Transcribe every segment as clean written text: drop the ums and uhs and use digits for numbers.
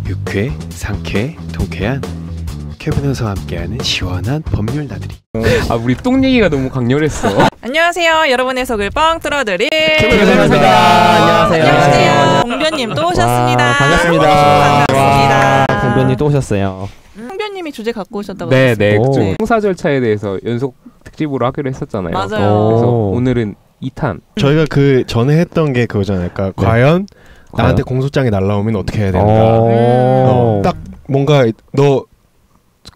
유쾌, 상쾌, 통쾌한 쾌변호사와 함께하는 시원한 법률 나들이. 우리 똥 얘기가 너무 강렬했어. 안녕하세요. 여러분의 속을 뻥 뚫어드릴 쾌변호사입니다. 안녕하세요. 공변님 또 오셨습니다. 반갑습니다. 반갑습니다. 공변님 또 오셨어요. 공변님이 주제 갖고 오셨다고 네네. 하셨어요. 형사 절차에 대해서 연속 특집으로 하기로 했었잖아요. 맞아요. 그래서 오늘은 2탄. 저희가 그 전에 했던 게 그거잖아요. 그러니까 과연 나한테 공소장이 날라오면 어떻게 해야 되는가. 딱 뭔가 너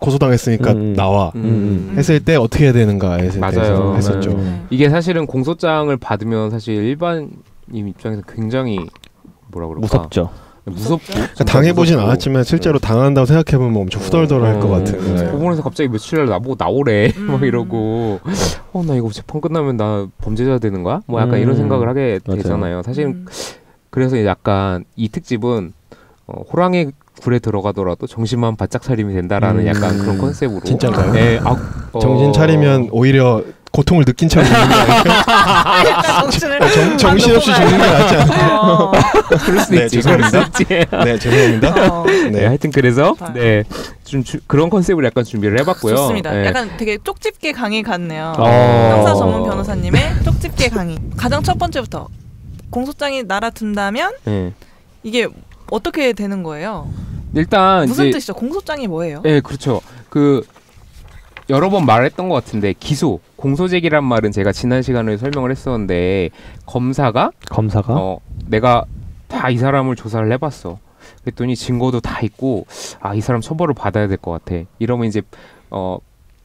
고소당했으니까 나와 했을 때 어떻게 해야 되는가에 대해서 했었죠. 이게 사실은 공소장을 받으면 사실 일반인 입장에서 굉장히 뭐라 그럴까? 무섭죠. 무섭죠. 그러니까 당해보진 않았지만 실제로 당한다고 생각해보면 엄청 후덜덜할 것 같은. 법원에서 갑자기 며칠 날 나보고 나오래 막 이러고 나 이거 재판 끝나면 나 범죄자 되는 거야? 뭐 약간 이런 생각을 하게 되잖아요. 사실은 그래서 약간 이 특집은 호랑이 굴에 들어가더라도 정신만 바짝 차리면 된다라는 약간 그런 컨셉으로. 진짜가요? 네. 정신 차리면 오히려 고통을 느낀 척 있는 게 아니라 정신없이 죽는 게 낫지 않아요? 그럴 수도 있지. 죄송합니다. 네, 죄송합니다. 네, 하여튼 그래서 좀 그런 컨셉을 약간 준비를 해봤고요. 좋습니다. 네. 약간 되게 쪽집게 강의 같네요. 형사 전문 변호사님의 쪽집게 강의. 가장 첫 번째부터 공소장이 날아든다면 이게 어떻게 되는 거예요? 일단 무슨 뜻이죠? 공소장이 뭐예요? 네, 그렇죠. 여러 번 말했던 것 같은데 기소, 공소제기란 말은 제가 지난 시간에 설명을 했었는데 검사가 내가 다 이 사람을 조사를 해봤어. 그랬더니 증거도 다 있고 이 사람 처벌을 받아야 될 것 같아. 이러면 이제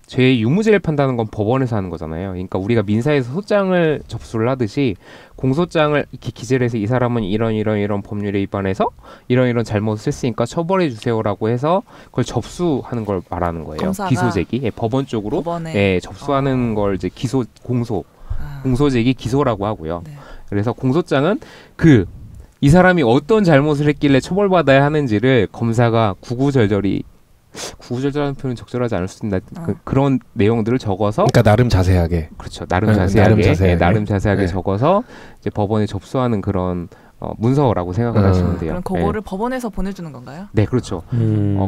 죄의 유무죄를 판단하는 건 법원에서 하는 거잖아요. 그러니까 우리가 민사에서 소장을 접수를 하듯이 공소장을 이렇게 기재를 해서 이 사람은 이런 법률에 위반해서 이런 잘못을 했으니까 처벌해 주세요라고 해서 그걸 접수하는 걸 말하는 거예요. 검사가? 기소제기. 법원 쪽으로 접수하는 걸 이제 공소제기 기소라고 하고요. 네. 그래서 공소장은 이 사람이 어떤 잘못을 했길래 처벌받아야 하는지를 검사가 구구절절하는 표현은 적절하지 않을 수 있는데 그런 내용들을 적어서 그러니까 나름 자세하게 그렇죠. 나름 자세하게 적어서 이제 법원에 접수하는 그런 문서라고 생각을 하시면 돼요. 그럼 그거를 법원에서 보내주는 건가요? 네, 그렇죠.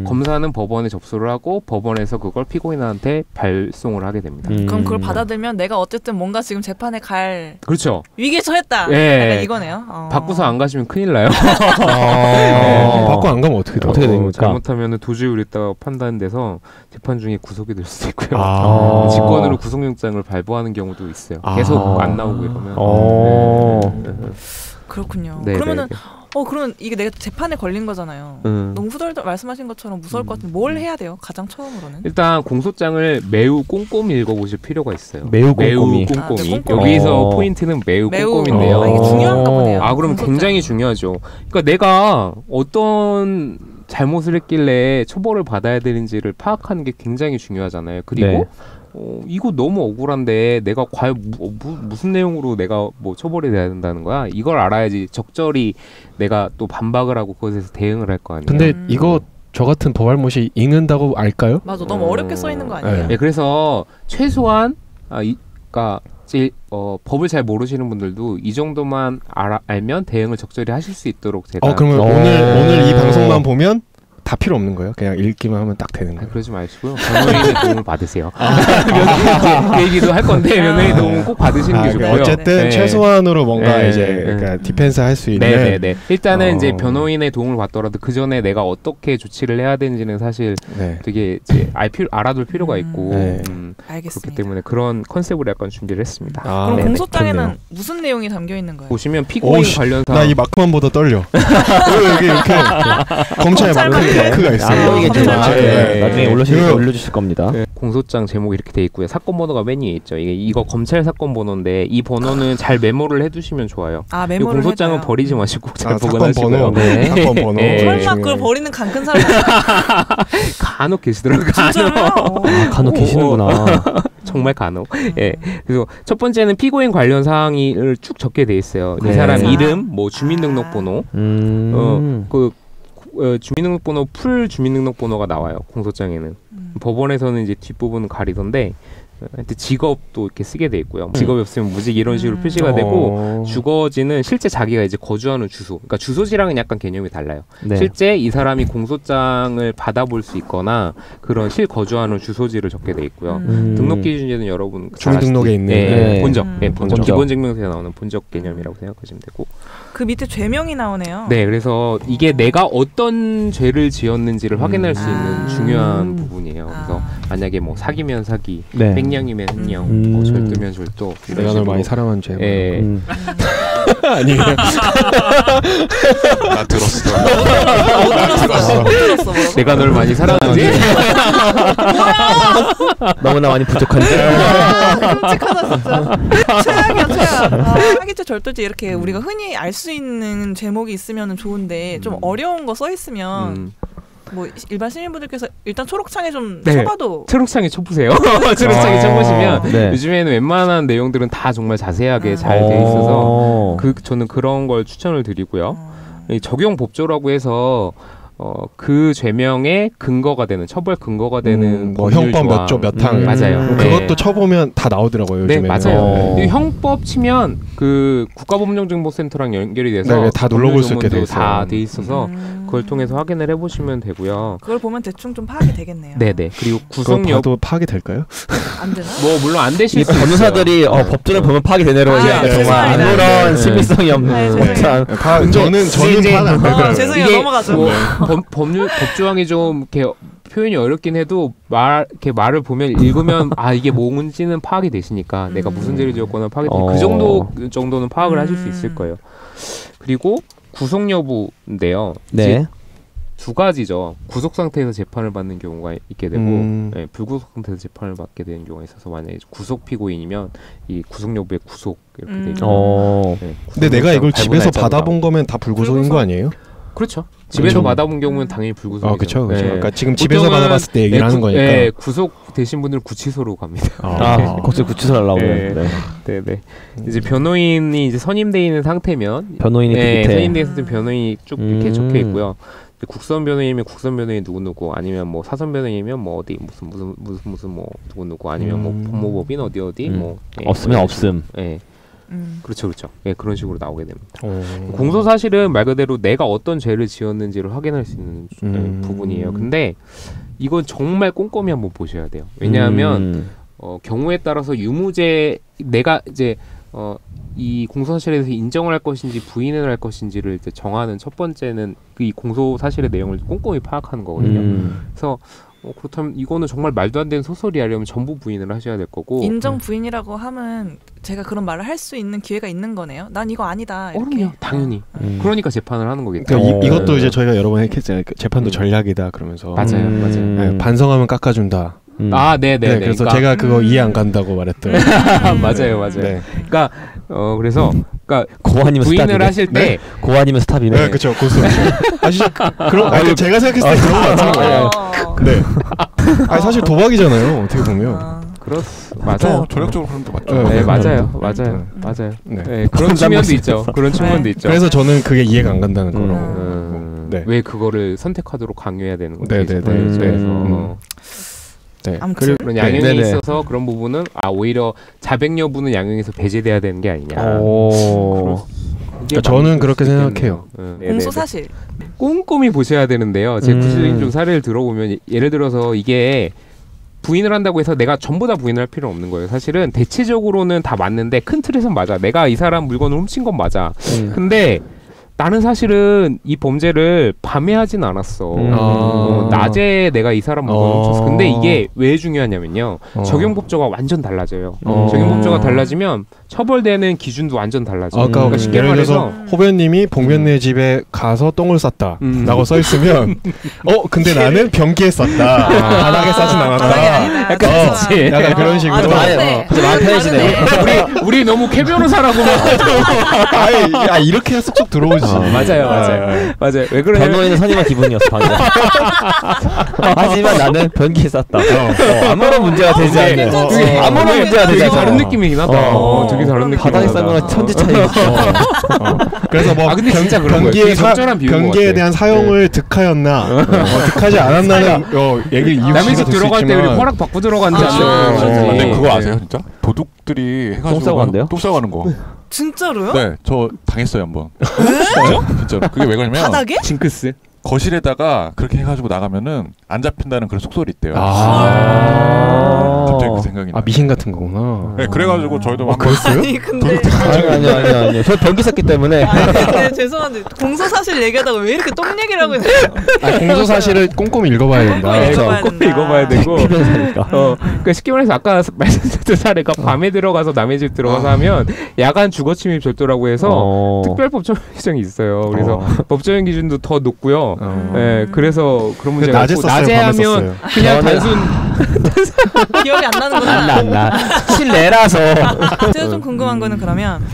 검사는 법원에 접수를 하고 법원에서 그걸 피고인한테 발송을 하게 됩니다. 그럼 그걸 받아들면 내가 어쨌든 뭔가 지금 재판에 갈 그렇죠. 위기에 처했다. 네. 약간 이거네요. 받고서 안 가시면 큰일 나요. 받고 안 가면 어떻게 됩니까? 잘못하면 도주율 있다가 판단돼서 재판 중에 구속이 될 수도 있고요. 직권으로 구속영장을 발부하는 경우도 있어요. 계속 안 나오고 이러면. 그렇군요. 네, 그러면은 그러면 이게 내가 재판에 걸린 거잖아요. 너무 후덜덜 말씀하신 것처럼 무서울 것 같은데 뭘 해야 돼요? 가장 처음으로는? 일단 공소장을 매우 꼼꼼히 읽어보실 필요가 있어요. 매우 꼼꼼히. 꼼꼼히. 여기서 포인트는 매우 꼼꼼인데요. 이게 중요한가 보네요. 그럼 공소장. 굉장히 중요하죠. 그러니까 내가 어떤 잘못을 했길래 처벌을 받아야 되는지를 파악하는 게 굉장히 중요하잖아요. 그리고 이거 너무 억울한데 내가 과연 무슨 내용으로 내가 뭐 처벌이 돼야 된다는 거야? 이걸 알아야지 적절히 내가 또 반박을 하고 그것에서 대응을 할 거 아니에요. 근데 이거 저 같은 법알못이 읽는다고 알까요? 맞아, 너무 어렵게 써 있는 거 아니에요? 네, 그래서 최소한 그러니까 법을 잘 모르시는 분들도 이 정도만 알면 대응을 적절히 하실 수 있도록 제가 그러면 오늘 이 방송만 보면 다 필요 없는 거예요? 그냥 읽기만 하면 딱 되는 거예요? 그러지 마시고요. 변호인의 도움을 받으세요. 그 얘기도 할 건데 변호인의 도움은 꼭 받으시는 게 좋고요. 어쨌든 최소한으로 뭔가 그러니까 디펜스 할 수 있는. 일단은 이제 변호인의 도움을 받더라도 그 전에 내가 어떻게 조치를 해야 되는지는 사실 되게 이제 알아둘 필요가 있고 알겠습니다. 그렇기 때문에 그런 컨셉으로 약간 준비를 했습니다. 그럼 공소장에는 무슨 내용이 담겨 있는 거예요? 보시면 피고인 관련 사항. 나 이 마크만 보다 떨려. 여기 이렇게 검찰 마크. 마크가 있어요. 나중에 올려주실 겁니다. 공소장 제목이 이렇게 돼 있고요. 사건 번호가 맨 위에 있죠. 이거 검찰 사건 번호인데 이 번호는 잘 메모를 해두시면 좋아요. 이 공소장은 버리지 마시고 잘 보관하시고요. 사건 번호. 설마 그걸 버리는 강 큰 사람 간혹 계시더라고요. 간혹 계시는구나. 정말 간혹. 그래서 첫 번째는 피고인 관련 사항을 쭉 적게 돼 있어요. 이 사람 이름, 뭐 주민등록번호, 주민등록번호 풀 주민등록번호가 나와요. 공소장에는 법원에서는 이제 뒷부분은 가리던데 직업도 이렇게 쓰게 돼 있고요. 직업이 없으면 무직 이런 식으로 표시가 되고 주거지는 실제 자기가 이제 거주하는 주소. 그러니까 주소지랑은 약간 개념이 달라요. 네. 실제 이 사람이 공소장을 받아볼 수 있거나 그런 실거주하는 주소지를 적게 돼 있고요. 등록 기준제는 여러분 주민등록에 있는 본적, 본적. 기본증명서에 나오는 본적 개념이라고 생각하시면 되고. 그 밑에 죄명이 나오네요. 네, 그래서 이게 내가 어떤 죄를 지었는지를 확인할 수 있는 중요한 부분이에요. 그래서 만약에 뭐 사기면 사기, 횡령이면 횡령, 뭐 절도면 절도. 내가 널 많이 사랑한 죄. 아니에요. 나 들었어. 못 들었어. 내가 널 많이 사랑하지? 너무나 많이 부족한데. 끔찍하다 진짜. 최악이야 최악. 사기죄 절도죄 이렇게 우리가 흔히 알 수 있는 제목이 있으면 좋은데 좀 어려운 거 써 있으면 뭐 일반 시민분들께서 일단 초록창에 좀 쳐봐도 초록창에 쳐보세요. 초록창에 쳐보시면 요즘에는 웬만한 내용들은 다 정말 자세하게 잘 돼 있어서 저는 그런 걸 추천을 드리고요. 이 적용법조라고 해서 그 죄명의 근거가 되는 처벌 근거가 되는 뭐 형법 몇 조 몇 항 맞아요. 그것도 쳐보면 다 나오더라고요. 요즘에는. 네 맞아요. 형법 치면 그 국가법령정보센터랑 연결이 돼서 다 눌러볼 수 있게 돼 있어요. 다 돼 있어서 그걸 통해서 확인을 해보시면 되고요. 그걸 보면 대충 좀 파악이 되겠네요. 네네. 그리고 구성 여부 파악이 될까요? 안 되나? 뭐 물론 안 되실 수 있어요. 변호사들이 법조를 보면 파악이 되네로 정말 아무런 신빙성이 없는. 저는 파악 안 되더라고요. 죄송해요. 넘어가죠. 법조항이 좀 이렇게 표현이 어렵긴 해도 이렇게 말을 보면 읽으면 이게 뭔지는 파악이 되시니까 내가 무슨 죄를 지었거나 파악이 그 정도는 파악을 하실 수 있을 거예요. 그리고 구속 여부인데요. 네. 두 가지죠. 구속 상태에서 재판을 받는 경우가 있게 되고 불구속 상태에서 재판을 받게 되는 경우가 있어서 만약에 구속 피고인이면 이 구속 여부의 구속 이렇게 돼 있고. 근데 내가 이걸 집에서 받아본 거면 다 불구속인 거 아니에요? 그렇죠. 집에서 받아본 경우는 당연히 불구속이죠. 그렇죠. 그러니까 지금 집에서 받아봤을 때 얘기를 하는 거니까. 구속 되신 분들은 구치소로 갑니다. 거기서 구치소 하려고. 네. 이제 변호인이 이제 선임돼 있는 상태면 변호인이 선임돼 있는 변호인이 쭉 이렇게 적혀 있고요. 국선 변호인이면 국선 변호인 누구 아니면 뭐 사선 변호인이면 뭐 어디 무슨 뭐 누구 아니면 뭐 법무법인 어디 뭐 없으면 없음. 그렇죠. 그런 식으로 나오게 됩니다. 공소 사실은 말 그대로 내가 어떤 죄를 지었는지를 확인할 수 있는 부분이에요. 근데 이건 정말 꼼꼼히 한번 보셔야 돼요. 왜냐하면 경우에 따라서 유무죄 내가 이제 이 공소 사실에 대해서 인정을 할 것인지 부인을 할 것인지를 이제 정하는 첫 번째는 이 공소 사실의 내용을 꼼꼼히 파악하는 거거든요. 그래서 그렇다면 이거는 정말 말도 안 되는 소설이 하려면 전부 부인을 하셔야 될 거고 인정 부인이라고 하면 제가 그런 말을 할 수 있는 기회가 있는 거네요. 난 이거 아니다. 이렇게. 그럼요. 당연히. 그러니까 재판을 하는 거겠죠. 그러니까 이것도 이제 저희가 여러 번 했잖아요. 재판도 전략이다 그러면서 맞아요. 반성하면 깎아준다. 네네. 그래서 그러니까, 제가 그거 이해 안 간다고 말했던. 맞아요. 네. 그러니까 그래서 고아님 부인을 하실 때 고아님은 스탑이네. 네, 그렇죠. 고소. 그런 제가 생각했을 때 그런 거 같은 거예요. 네. 사실 도박이잖아요. 어떻게 보면. 맞아요. 전략적으로 하는 게 맞죠. 네, 맞아요. 네, 그런 측면도 있죠. 그런 측면도 있죠. 그래서 저는 그게 이해가 안 간다는 거로. 왜 그거를 선택하도록 강요해야 되는 건지. 그래서. 아무튼 그런 양형에 있어서 그런 부분은 오히려 자백 여부는 양형에서 배제돼야 되는 게 아니냐. 그러니까 저는 그렇게 생각해요. 공소 사실 꼼꼼히 보셔야 되는데요. 제 구체적인 좀 사례를 들어보면 예를 들어서 이게 부인을 한다고 해서 내가 전부 다 부인을 할 필요는 없는 거예요. 사실은 대체적으로는 다 맞는데 큰 틀에선 맞아. 내가 이 사람 물건을 훔친 건 맞아. 근데 나는 사실은 이 범죄를 밤에 하진 않았어. 낮에 내가 이 사람 물건을 훔쳤어. 근데 이게 왜 중요하냐면요. 적용법조가 완전 달라져요. 적용법조가 달라지면 처벌되는 기준도 완전 달라져요. 그러니까 쉽게 말해서 호변님이 봉변네 집에 가서 똥을 쌌다 라고 써있으면 근데 나는 변기에 쌌다. 바닥에 싸진 않았다. 약간 그런 식으로 마음 편해지네요. 우리 너무 캐 변호사라고 이렇게 쏙쏙 들어오지. 맞아요. 왜 그러냐면 변호인은 선임한 기분이었어 방금. 하지만 나는 변기에 쌌다. 아무런 문제가 되지 않는. 아무런 문제가 되지 않는. 다른 느낌이긴 하다. 되게 다른 느낌. 바닥에 싼 거랑 천지 차이. 그래서 뭐 근데 진짜 그런 거예요. 변기에 대한 사용을 득하였나, 득하지 않았나는 얘기 이유가 남의 집 들어갈 때 우리 허락 받고 들어간지 않나요? 근데 그거 아세요, 진짜? 도둑들이 해가지고 똥 싸고 가는 거. 진짜로요? 네, 저 당했어요 한번. 진짜로. 그게 왜 그러냐면 바닥에? 징크스. 거실에다가 그렇게 해가지고 나가면은 안 잡힌다는 그런 속설이 있대요. 갑자기 그 생각이 나. 미신 같은 거구나. 네, 그래가지고 저희도 그랬어요? 아니 근데 아니요. 저 변기 쌌기 때문에. 네, 죄송한데 공소 사실 얘기하다가 왜 이렇게 똥 얘기를 하고 있나요? 공소 사실을 꼼꼼히 읽어봐야 된다. 꼼꼼히 읽어봐야 되고. 그러니까 쉽게 말해서 아까 말씀드렸던 사례가 밤에 들어가서 남의 집 들어가서 하면 야간 주거 침입 절도라고 해서 특별 법적 규정이 있어요. 그래서 법적인 기준도 더 높고요. 그래서 그런 문제가 있고 낮에 하면 그냥 단순 기억이 안 나는구나. 안 나. 실내라서. 제가 좀 궁금한 거는 그러면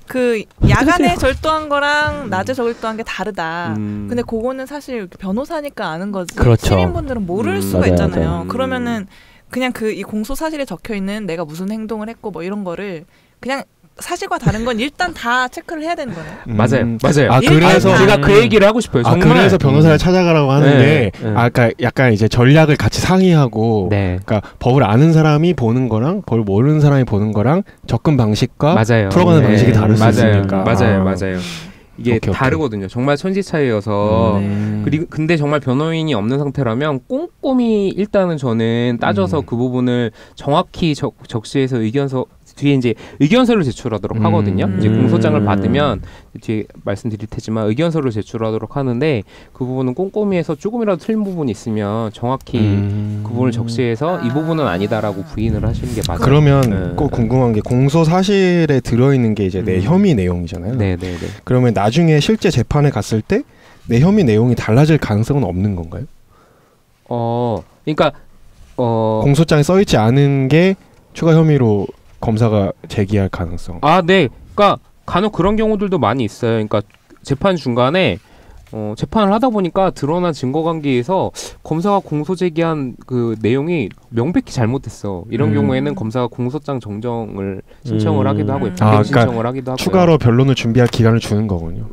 그 야간에 절도한 거랑 낮에 절도한 게 다르다. 근데 그거는 사실 변호사니까 아는 거지. 그렇죠. 시민분들은 모를 수가 있잖아요. 맞아요. 그러면은 그냥 그 이 공소 사실에 적혀 있는 내가 무슨 행동을 했고 뭐 이런 거를 그냥 사실과 다른 건 일단 다 체크를 해야 되는 거네요. 맞아요. 그래서 제가 그 얘기를 하고 싶어요. 정말. 그래서 변호사를 찾아가라고 하는데, 그러니까 약간 이제 전략을 같이 상의하고, 그러니까 법을 아는 사람이 보는 거랑 법을 모르는 사람이 보는 거랑 접근 방식과 풀어가는 방식이 다를 수 있으니까. 맞아요. 이게 다르거든요. 정말 천지 차이여서. 그리고 근데 정말 변호인이 없는 상태라면 꼼꼼히 일단은 저는 따져서 그 부분을 정확히 적시해서 뒤에 이제 의견서를 제출하도록 하거든요. 이제 공소장을 받으면 뒤에 말씀드릴 테지만 의견서를 제출하도록 하는데 그 부분은 꼼꼼히 해서 조금이라도 틀린 부분이 있으면 정확히 그 부분을 적시해서 이 부분은 아니다라고 부인을 하시는 게 맞아요. 그러면 꼭 궁금한 게 공소 사실에 들어있는 게 이제 내 혐의 내용이잖아요. 그러면 나중에 실제 재판에 갔을 때 내 혐의 내용이 달라질 가능성은 없는 건가요? 그러니까 공소장에 써있지 않은 게 추가 혐의로 검사가 제기할 가능성. 네. 그러니까 간혹 그런 경우들도 많이 있어요. 그러니까 재판 중간에 재판을 하다 보니까 드러난 증거 관계에서 검사가 공소 제기한 그 내용이 명백히 잘못됐어. 이런 경우에는 검사가 공소장 정정을 신청을 하기도 하고요. 변경 신청을 하기도 하고요. 추가로 변론을 준비할 기간을 주는 거군요.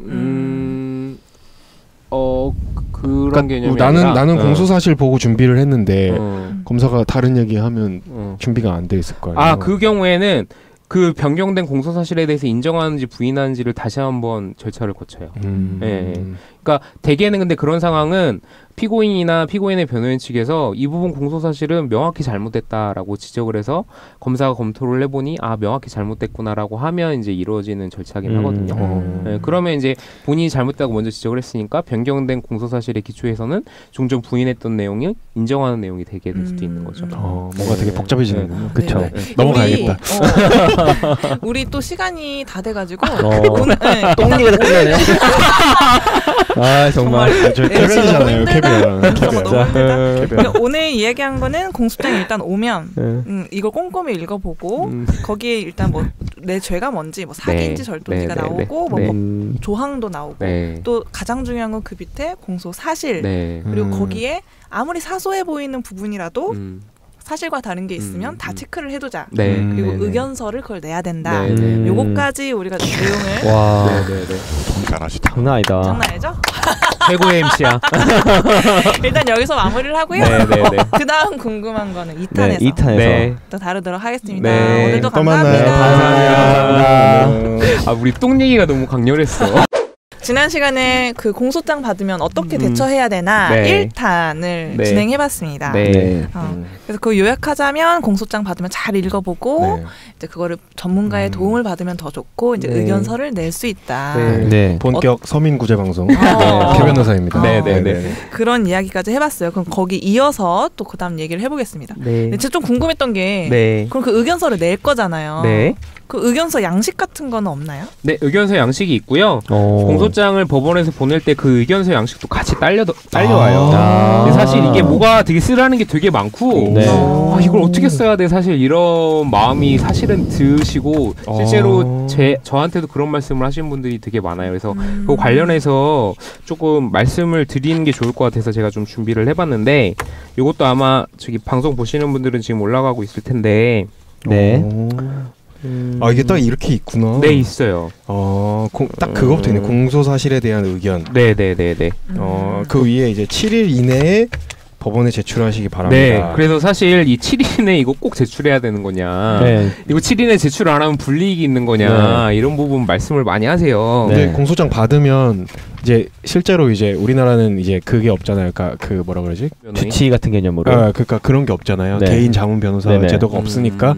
그런 개념이 나는 공소 사실 보고 준비를 했는데 검사가 다른 얘기하면 준비가 안 돼 있을 거예요. 그 경우에는 그 변경된 공소 사실에 대해서 인정하는지 부인하는지를 다시 한번 절차를 거쳐요. 그러니까 대개는 근데 그런 상황은 피고인이나 피고인의 변호인 측에서 이 부분 공소 사실은 명확히 잘못됐다라고 지적을 해서 검사가 검토를 해보니 명확히 잘못됐구나라고 하면 이제 이루어지는 절차긴 하거든요. 그러면 이제 본인이 잘못됐다고 먼저 지적을 했으니까 변경된 공소 사실의 기초에서는 종전 부인했던 내용이 인정하는 내용이 되게 될 수도 있는 거죠. 뭔가 되게 복잡해지는군요. 그렇죠. 넘어가야겠다. 우리 또 시간이 다 돼가지고 오늘 똥 얘기가 끝나네요. 정말 저 캐비어잖아요. 그러니까 오늘 이야기한 거는 공소장이 일단 오면 이걸 꼼꼼히 읽어보고 거기에 일단 뭐 내 죄가 뭔지 뭐 사기인지 절도인지가 나오고 뭐 조항도 나오고 또 가장 중요한 건 그 밑에 공소 사실 그리고 거기에 아무리 사소해 보이는 부분이라도 사실과 다른 게 있으면 다 체크를 해두자. 그리고 의견서를 그걸 내야 된다. 요거까지 우리가 내용을 정리 잘하시다. 장난 아니다. 장난 아니죠? 최고의 MC야. 일단 여기서 마무리를 하고요. 그 다음 궁금한 거는 2탄에서 2탄에서 또 다루도록 하겠습니다. 오늘도 또 감사합니다. 우리 똥 얘기가 너무 강렬했어. 지난 시간에 그 공소장 받으면 어떻게 대처해야 되나 1탄을 진행해봤습니다. 그래서 그 요약하자면 공소장 받으면 잘 읽어보고 이제 그거를 전문가의 도움을 받으면 더 좋고 이제 의견서를 낼 수 있다. 본격 서민구제방송 개변호사입니다. 그런 이야기까지 해봤어요. 그럼 거기 이어서 또 그다음 얘기를 해보겠습니다. 제가 좀 궁금했던 게 그럼 그 의견서를 낼 거잖아요. 그 의견서 양식 같은 거는 없나요? 네, 의견서 양식이 있고요. 공소장을 법원에서 보낼 때 그 의견서 양식도 같이 딸려와요. 사실 이게 뭐가 되게 쓰라는 게 되게 많고 이걸 어떻게 써야 돼 사실 이런 마음이 사실은 드시고 실제로 저한테도 그런 말씀을 하신 분들이 되게 많아요. 그래서 그 관련해서 조금 말씀을 드리는 게 좋을 것 같아서 제가 좀 준비를 해봤는데 이것도 아마 저기 방송 보시는 분들은 지금 올라가고 있을 텐데 이게 딱 이렇게 있구나. 네, 있어요. 딱 그거부터 있네. 공소 사실에 대한 의견. 네네네네. 그 위에 이제 7일 이내에 법원에 제출하시기 바랍니다. 네, 그래서 사실 이 7일에 이거 꼭 제출해야 되는 거냐, 이거 7일에 제출 안 하면 불이익이 있는 거냐, 이런 부분 말씀을 많이 하세요. 근데 공소장 받으면 이제 실제로 이제 우리나라는 이제 그게 없잖아요. 그러니까 그 뭐라 그러지? 주치 같은 개념으로. 그러니까 그런 게 없잖아요. 개인 자문 변호사 제도가 없으니까.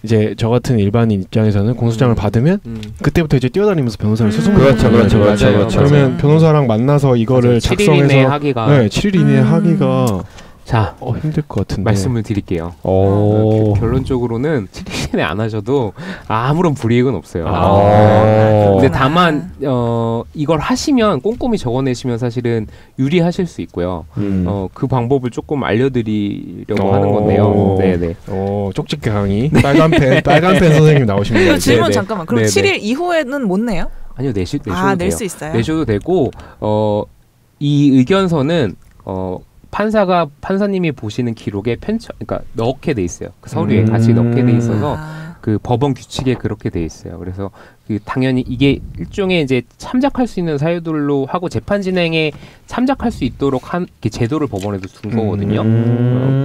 이제 저 같은 일반인 입장에서는 공소장을 받으면 그때부터 이제 뛰어다니면서 변호사를 수송을 그렇죠. 그러면 변호사랑 만나서 이거를 작성해서 7일 이내에 하기가 7일 이내에 하기가 자, 힘들 것 같은데 말씀을 드릴게요. 결론적으로는 7일 이내 안 하셔도 아무런 불이익은 없어요. 근데 다만 이걸 하시면 꼼꼼히 적어내시면 사실은 유리하실 수 있고요. 그 방법을 조금 알려드리려고 하는 건데요. 네네. 쪽집게 강의 빨간 펜 선생님 나오십니다. 질문 잠깐만. 그럼 7일 이후에는 못 내요? 아니요, 내셔도 돼요. 낼 수 있어요? 내셔도 되고 이 의견서는 판사님이 보시는 기록에 그러니까 넣게 돼 있어요. 그 서류에 같이 넣게 돼 있어서 그 법원 규칙에 그렇게 돼 있어요. 그래서 그 당연히 이게 일종의 이제 참작할 수 있는 사유들로 하고 재판 진행에 참작할 수 있도록 한 제도를 법원에도 둔 거거든요.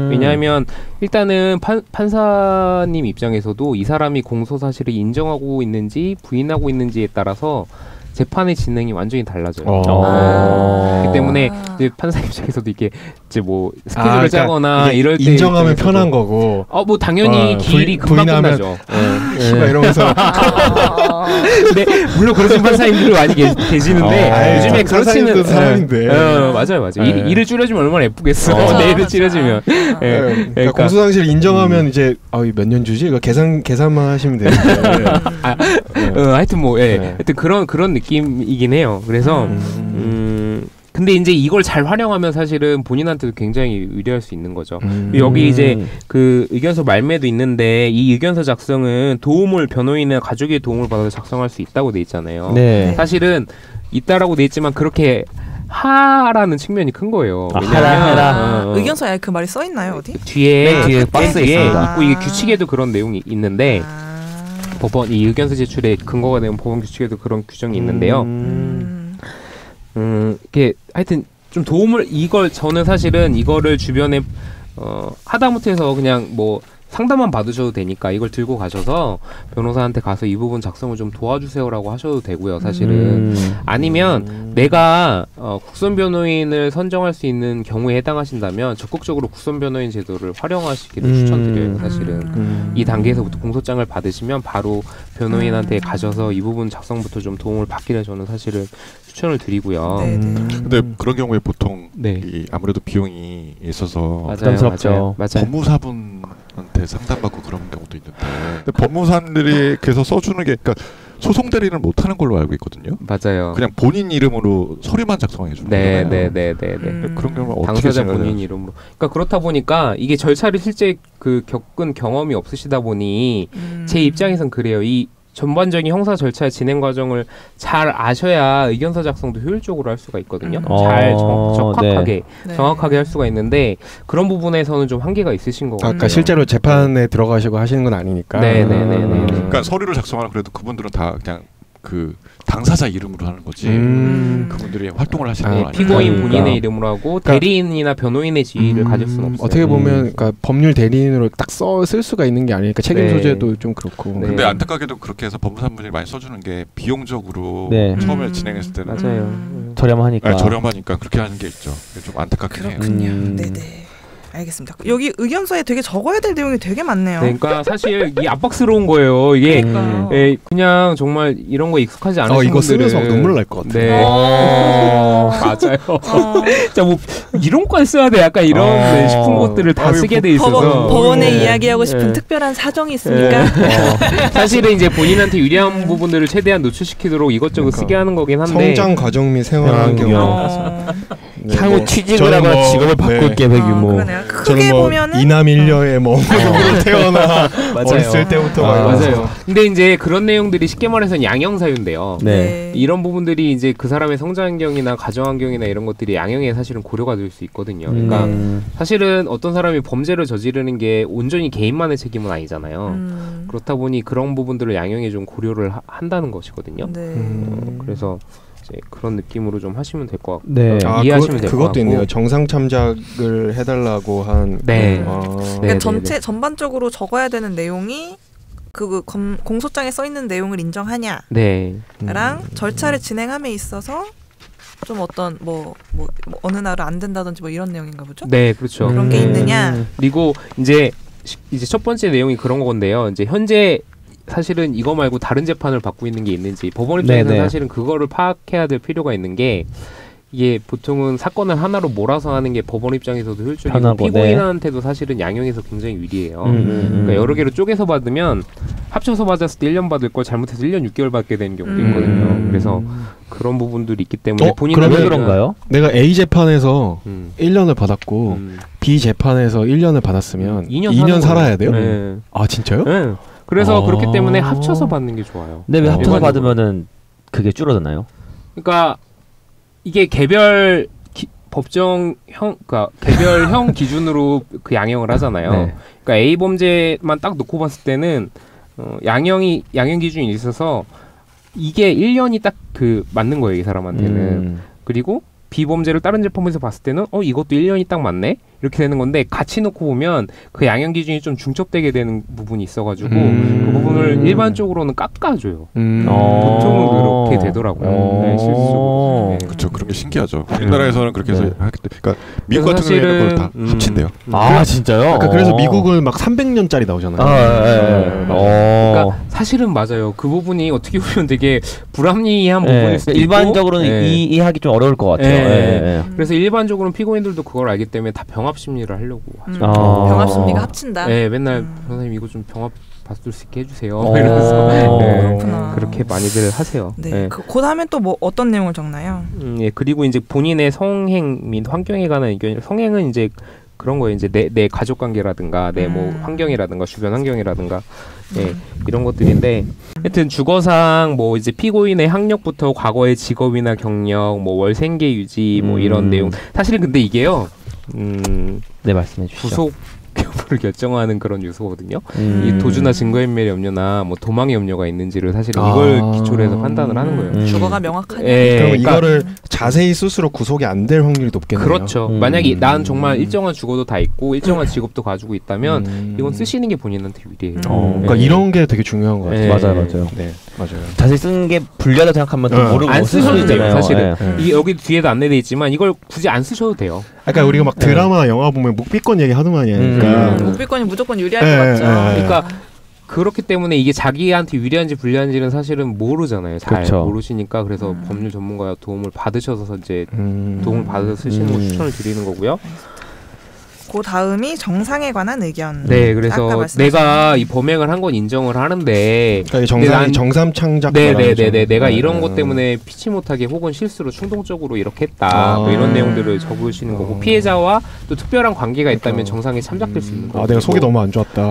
왜냐하면 일단은 판사님 입장에서도 이 사람이 공소 사실을 인정하고 있는지 부인하고 있는지에 따라서 재판의 진행이 완전히 달라져요. 그렇기 때문에 이제 판사 입장에서도 이게 이제 뭐 스케줄을 짜거나 이럴 때 인정하면 편한 거고. 뭐 당연히 기일이 금방 끝나죠. 이러면서. 네, 물론 그러신 판사님들이 많이 계시는데 요즘에 그렇지는 사람인데. 맞아요. 일을 줄여주면 얼마나 예쁘겠어. 내일을 줄여주면. 그러니까 공소상실 인정하면 이제 몇 년 주지? 이거 계산만 하시면 되는데. 하여튼 하여튼 그런 느낌이긴 해요. 그래서 근데 이제 이걸 잘 활용하면 사실은 본인한테도 굉장히 유리할 수 있는 거죠. 여기 이제 그 의견서 말매도 있는데 이 의견서 작성은 변호인의 가족의 도움을 받아서 작성할 수 있다고 돼 있잖아요. 사실은 있다라고 돼 있지만 그렇게 하라는 측면이 큰 거예요. 왜냐하면 의견서에 그 말이 써 있나요 어디? 뒤에 박스에 있고 이게 규칙에도 그런 내용이 있는데 법원 이 의견서 제출의 근거가 되는 법원 규칙에도 그런 규정이 있는데요. 이게 하여튼 좀 저는 사실은 이거를 주변에 하다못해서 그냥 뭐 상담만 받으셔도 되니까 이걸 들고 가셔서 변호사한테 가서 이 부분 작성을 좀 도와주세요라고 하셔도 되고요. 사실은 아니면 내가 국선 변호인을 선정할 수 있는 경우에 해당하신다면 적극적으로 국선 변호인 제도를 활용하시기를 추천드려요. 사실은 이 단계에서부터 공소장을 받으시면 바로 변호인한테 가셔서 이 부분 작성부터 좀 도움을 받기를 저는 사실은 추천을 드리고요. 근데 그런 경우에 보통 아무래도 비용이 있어서 부담스럽죠. 맞아요. 법무사분한테 상담받고 그런 경우도 있는데 근데 법무사들이 그래서 써주는 게 그러니까 소송 대리는 못하는 걸로 알고 있거든요. 맞아요. 그냥 본인 이름으로 서류만 작성해 주는 거예요. 네. 그런 경우는 어떻게 당사자 본인 이름으로. 그러니까 그렇다 보니까 이게 절차를 실제 겪은 경험이 없으시다 보니 제 입장에선 그래요. 이 전반적인 형사 절차의 진행 과정을 잘 아셔야 의견서 작성도 효율적으로 할 수가 있거든요. 잘 정확하게 할 수가 있는데 그런 부분에서는 좀 한계가 있으신 것 같아요. 그러니까 실제로 재판에 들어가시고 하시는 건 아니니까. 그러니까 서류를 작성하는 그래도 그분들은 다 그냥 그 당사자 이름으로 하는 거지. 그분들이 활동을 하시는 건 아니에요. 피고인 본인의 이름으로 하고 대리인이나 변호인의 지위를 가질 수는 없어요. 어떻게 보면 그러니까 법률 대리인으로 딱 쓸 수가 있는 게 아니니까 책임 소재도 좀 그렇고. 근데 안타깝게도 그렇게 해서 법무사분들이 많이 써주는 게 비용적으로 처음에 진행했을 때는 맞아요. 저렴하니까 그렇게 하는 게 있죠. 좀 안타깝긴 해요. 그렇군요. 네네. 알겠습니다. 여기 의견서에 되게 적어야 될 내용이 되게 많네요. 네, 그러니까 사실 이 압박스러운 거예요. 이게 그냥 정말 이런 거 익숙하지 않은 이거 쓰면서 눈물 날 것 같아요. 네. 맞아요. 자, 뭐 이런 것까지 써야 돼. 약간 이런 싶은 것들을 다 쓰게 돼 있어서 법원에 이야기하고 싶은 특별한 사정이 있습니까? 사실은 이제 본인한테 유리한 부분들을 최대한 노출시키도록 이것저것 쓰게 하는 거긴 한데 성장 과정 및 생활 환경 향후 취직을 하거나 직업을 바꿀 계획이 뭐 크게 보면은 이남 일녀의 뭐 태어나 어렸을 때부터 맞아요. 근데 이제 그런 내용들이 쉽게 말해서 양형 사유인데요. 네. 이런 부분들이 이제 그 사람의 성장 환경이나 가정 환경이나 이런 것들이 양형에 사실은 고려가 될 수 있거든요. 그러니까 사실은 어떤 사람이 범죄를 저지르는 게 온전히 개인만의 책임은 아니잖아요. 그렇다 보니 그런 부분들을 양형에 좀 고려를 한다는 것이거든요. 그래서 이제 그런 느낌으로 좀 하시면 될 것 같고 이해하시면 될 것 같고 그것도 있네요. 정상 참작을 해달라고 한 그러니까 전반적으로 적어야 되는 내용이 공소장에 써 있는 내용을 인정하냐랑 절차를 진행함에 있어서 좀 어떤 뭐 어느 날은 안 된다든지 뭐 이런 내용인가 보죠? 네, 그렇죠. 그런 게 있느냐. 그리고 이제 첫 번째 내용이 그런 건데요. 이제 현재 사실은 이거 말고 다른 재판을 받고 있는 게 있는지 법원 입장에서는 사실은 그거를 파악해야 될 필요가 있는 게 이게 보통은 사건을 하나로 몰아서 하는 게 법원 입장에서도 효율적이고 피고인한테도 사실은 양형에서 굉장히 유리해요. 그러니까 여러 개로 쪼개서 받으면 합쳐서 받았을 때 1년 받을 걸 잘못해서 1년 6개월 받게 되는 경우도 있거든요. 그래서 그런 부분들이 있기 때문에 본인은 왜 그런가요? 내가 A 재판에서 1년을 받았고 B 재판에서 1년을 받았으면 2년 살아야 돼요? 네. 아 진짜요? 네. 그래서 그렇기 때문에 합쳐서 받는 게 좋아요. 근데 왜 합쳐서 받으면은 그게 줄어드나요? 그러니까 이게 개별 그러니까 개별형 기준으로 그 양형을 하잖아요. 그러니까 A 범죄만 딱 놓고 봤을 때는 양형 기준이 있어서 이게 1년이 딱 맞는 거예요, 이 사람한테는. 그리고 B 범죄를 다른 재판에서 봤을 때는 이것도 1년이 딱 맞네? 이렇게 되는 건데 같이 놓고 보면 그 양형 기준이 좀 중첩되게 되는 부분이 있어가지고 그 부분을 일반적으로는 깎아줘요. 보통은 그렇게 되더라고요. 실질적으로. 그렇죠. 그런 게 신기하죠. 우리나라에서는 그렇게 해서 하기 때문에 그러니까 미국 같은 경우에는 그걸 다 합친대요. 진짜요? 그러니까 그래서 미국은 막 300년짜리 나오잖아요. 그러니까 사실은 맞아요. 그 부분이 어떻게 보면 되게 불합리한 부분일 수도 있고 일반적으로는 이해하기 좀 어려울 것 같아요. 그래서 일반적으로는 피고인들도 그걸 알기 때문에 다 병합 심리를 하려고 하죠. 병합 심리가 합친다. 네, 맨날 변호사님 이거 좀 병합 받을 수 있게 해주세요. 이러면서 그렇게 많이들 하세요. 네. 그 다음에 또 뭐 어떤 내용을 적나요? 그리고 이제 본인의 성행 및 환경에 관한 의견. 성행은 이제 그런 거예요. 이제 내 가족 관계라든가 내 뭐 환경이라든가 주변 환경이라든가 이런 것들인데 하여튼 주거상 뭐 이제 피고인의 학력부터 과거의 직업이나 경력, 뭐 월 생계 유지 뭐 이런 내용. 사실은 근데 이게요. 네, 말씀해 주시죠. 구속 여부를 결정하는 그런 요소거든요. 이 도주나 증거인멸 염려나 뭐 도망의 염려가 있는지를 사실은 이걸 기초로 해서 판단을 하는 거예요. 주거가 명확하냐. 그럼 이거를 자세히 쓸수록 구속이 안 될 확률이 높겠네요. 그렇죠. 만약에 난 정말 일정한 주거도 다 있고 일정한 직업도 가지고 있다면 이건 쓰시는 게 본인한테 유리해요. 그러니까 이런 게 되게 중요한 것 같아요. 맞아요. 네, 맞아요. 자세히 쓰는 게 불리하다 생각하면 또 모르고 안 쓰셔도 돼요. 사실은 이 여기 뒤에도 안내돼 있지만 이걸 굳이 안 쓰셔도 돼요. 그러니까 우리가 막 드라마, 영화 보면 묵비권 얘기 하더만 하니까 묵비권이 무조건 유리할 것 같죠. 그러니까 그렇기 때문에 이게 자기한테 유리한지 불리한지는 사실은 모르잖아요. 잘 모르시니까 그래서 법률 전문가의 도움을 받으셔서 이제 도움을 받아서 쓰시는 거 추천을 드리는 거고요. 그 다음이 정상에 관한 의견. 네, 그래서 내가 이 범행을 한 건 인정을 하는데, 그러니까 정상 창작. 네네네, 내가 이런 것 때문에 피치 못하게 혹은 실수로 충동적으로 이렇게 했다, 뭐 이런 내용들을 적으시는 거고, 피해자와 또 특별한 관계가 있다면 정상에 참작될 수 있는 거고. 내가 속이 너무 안 좋았다.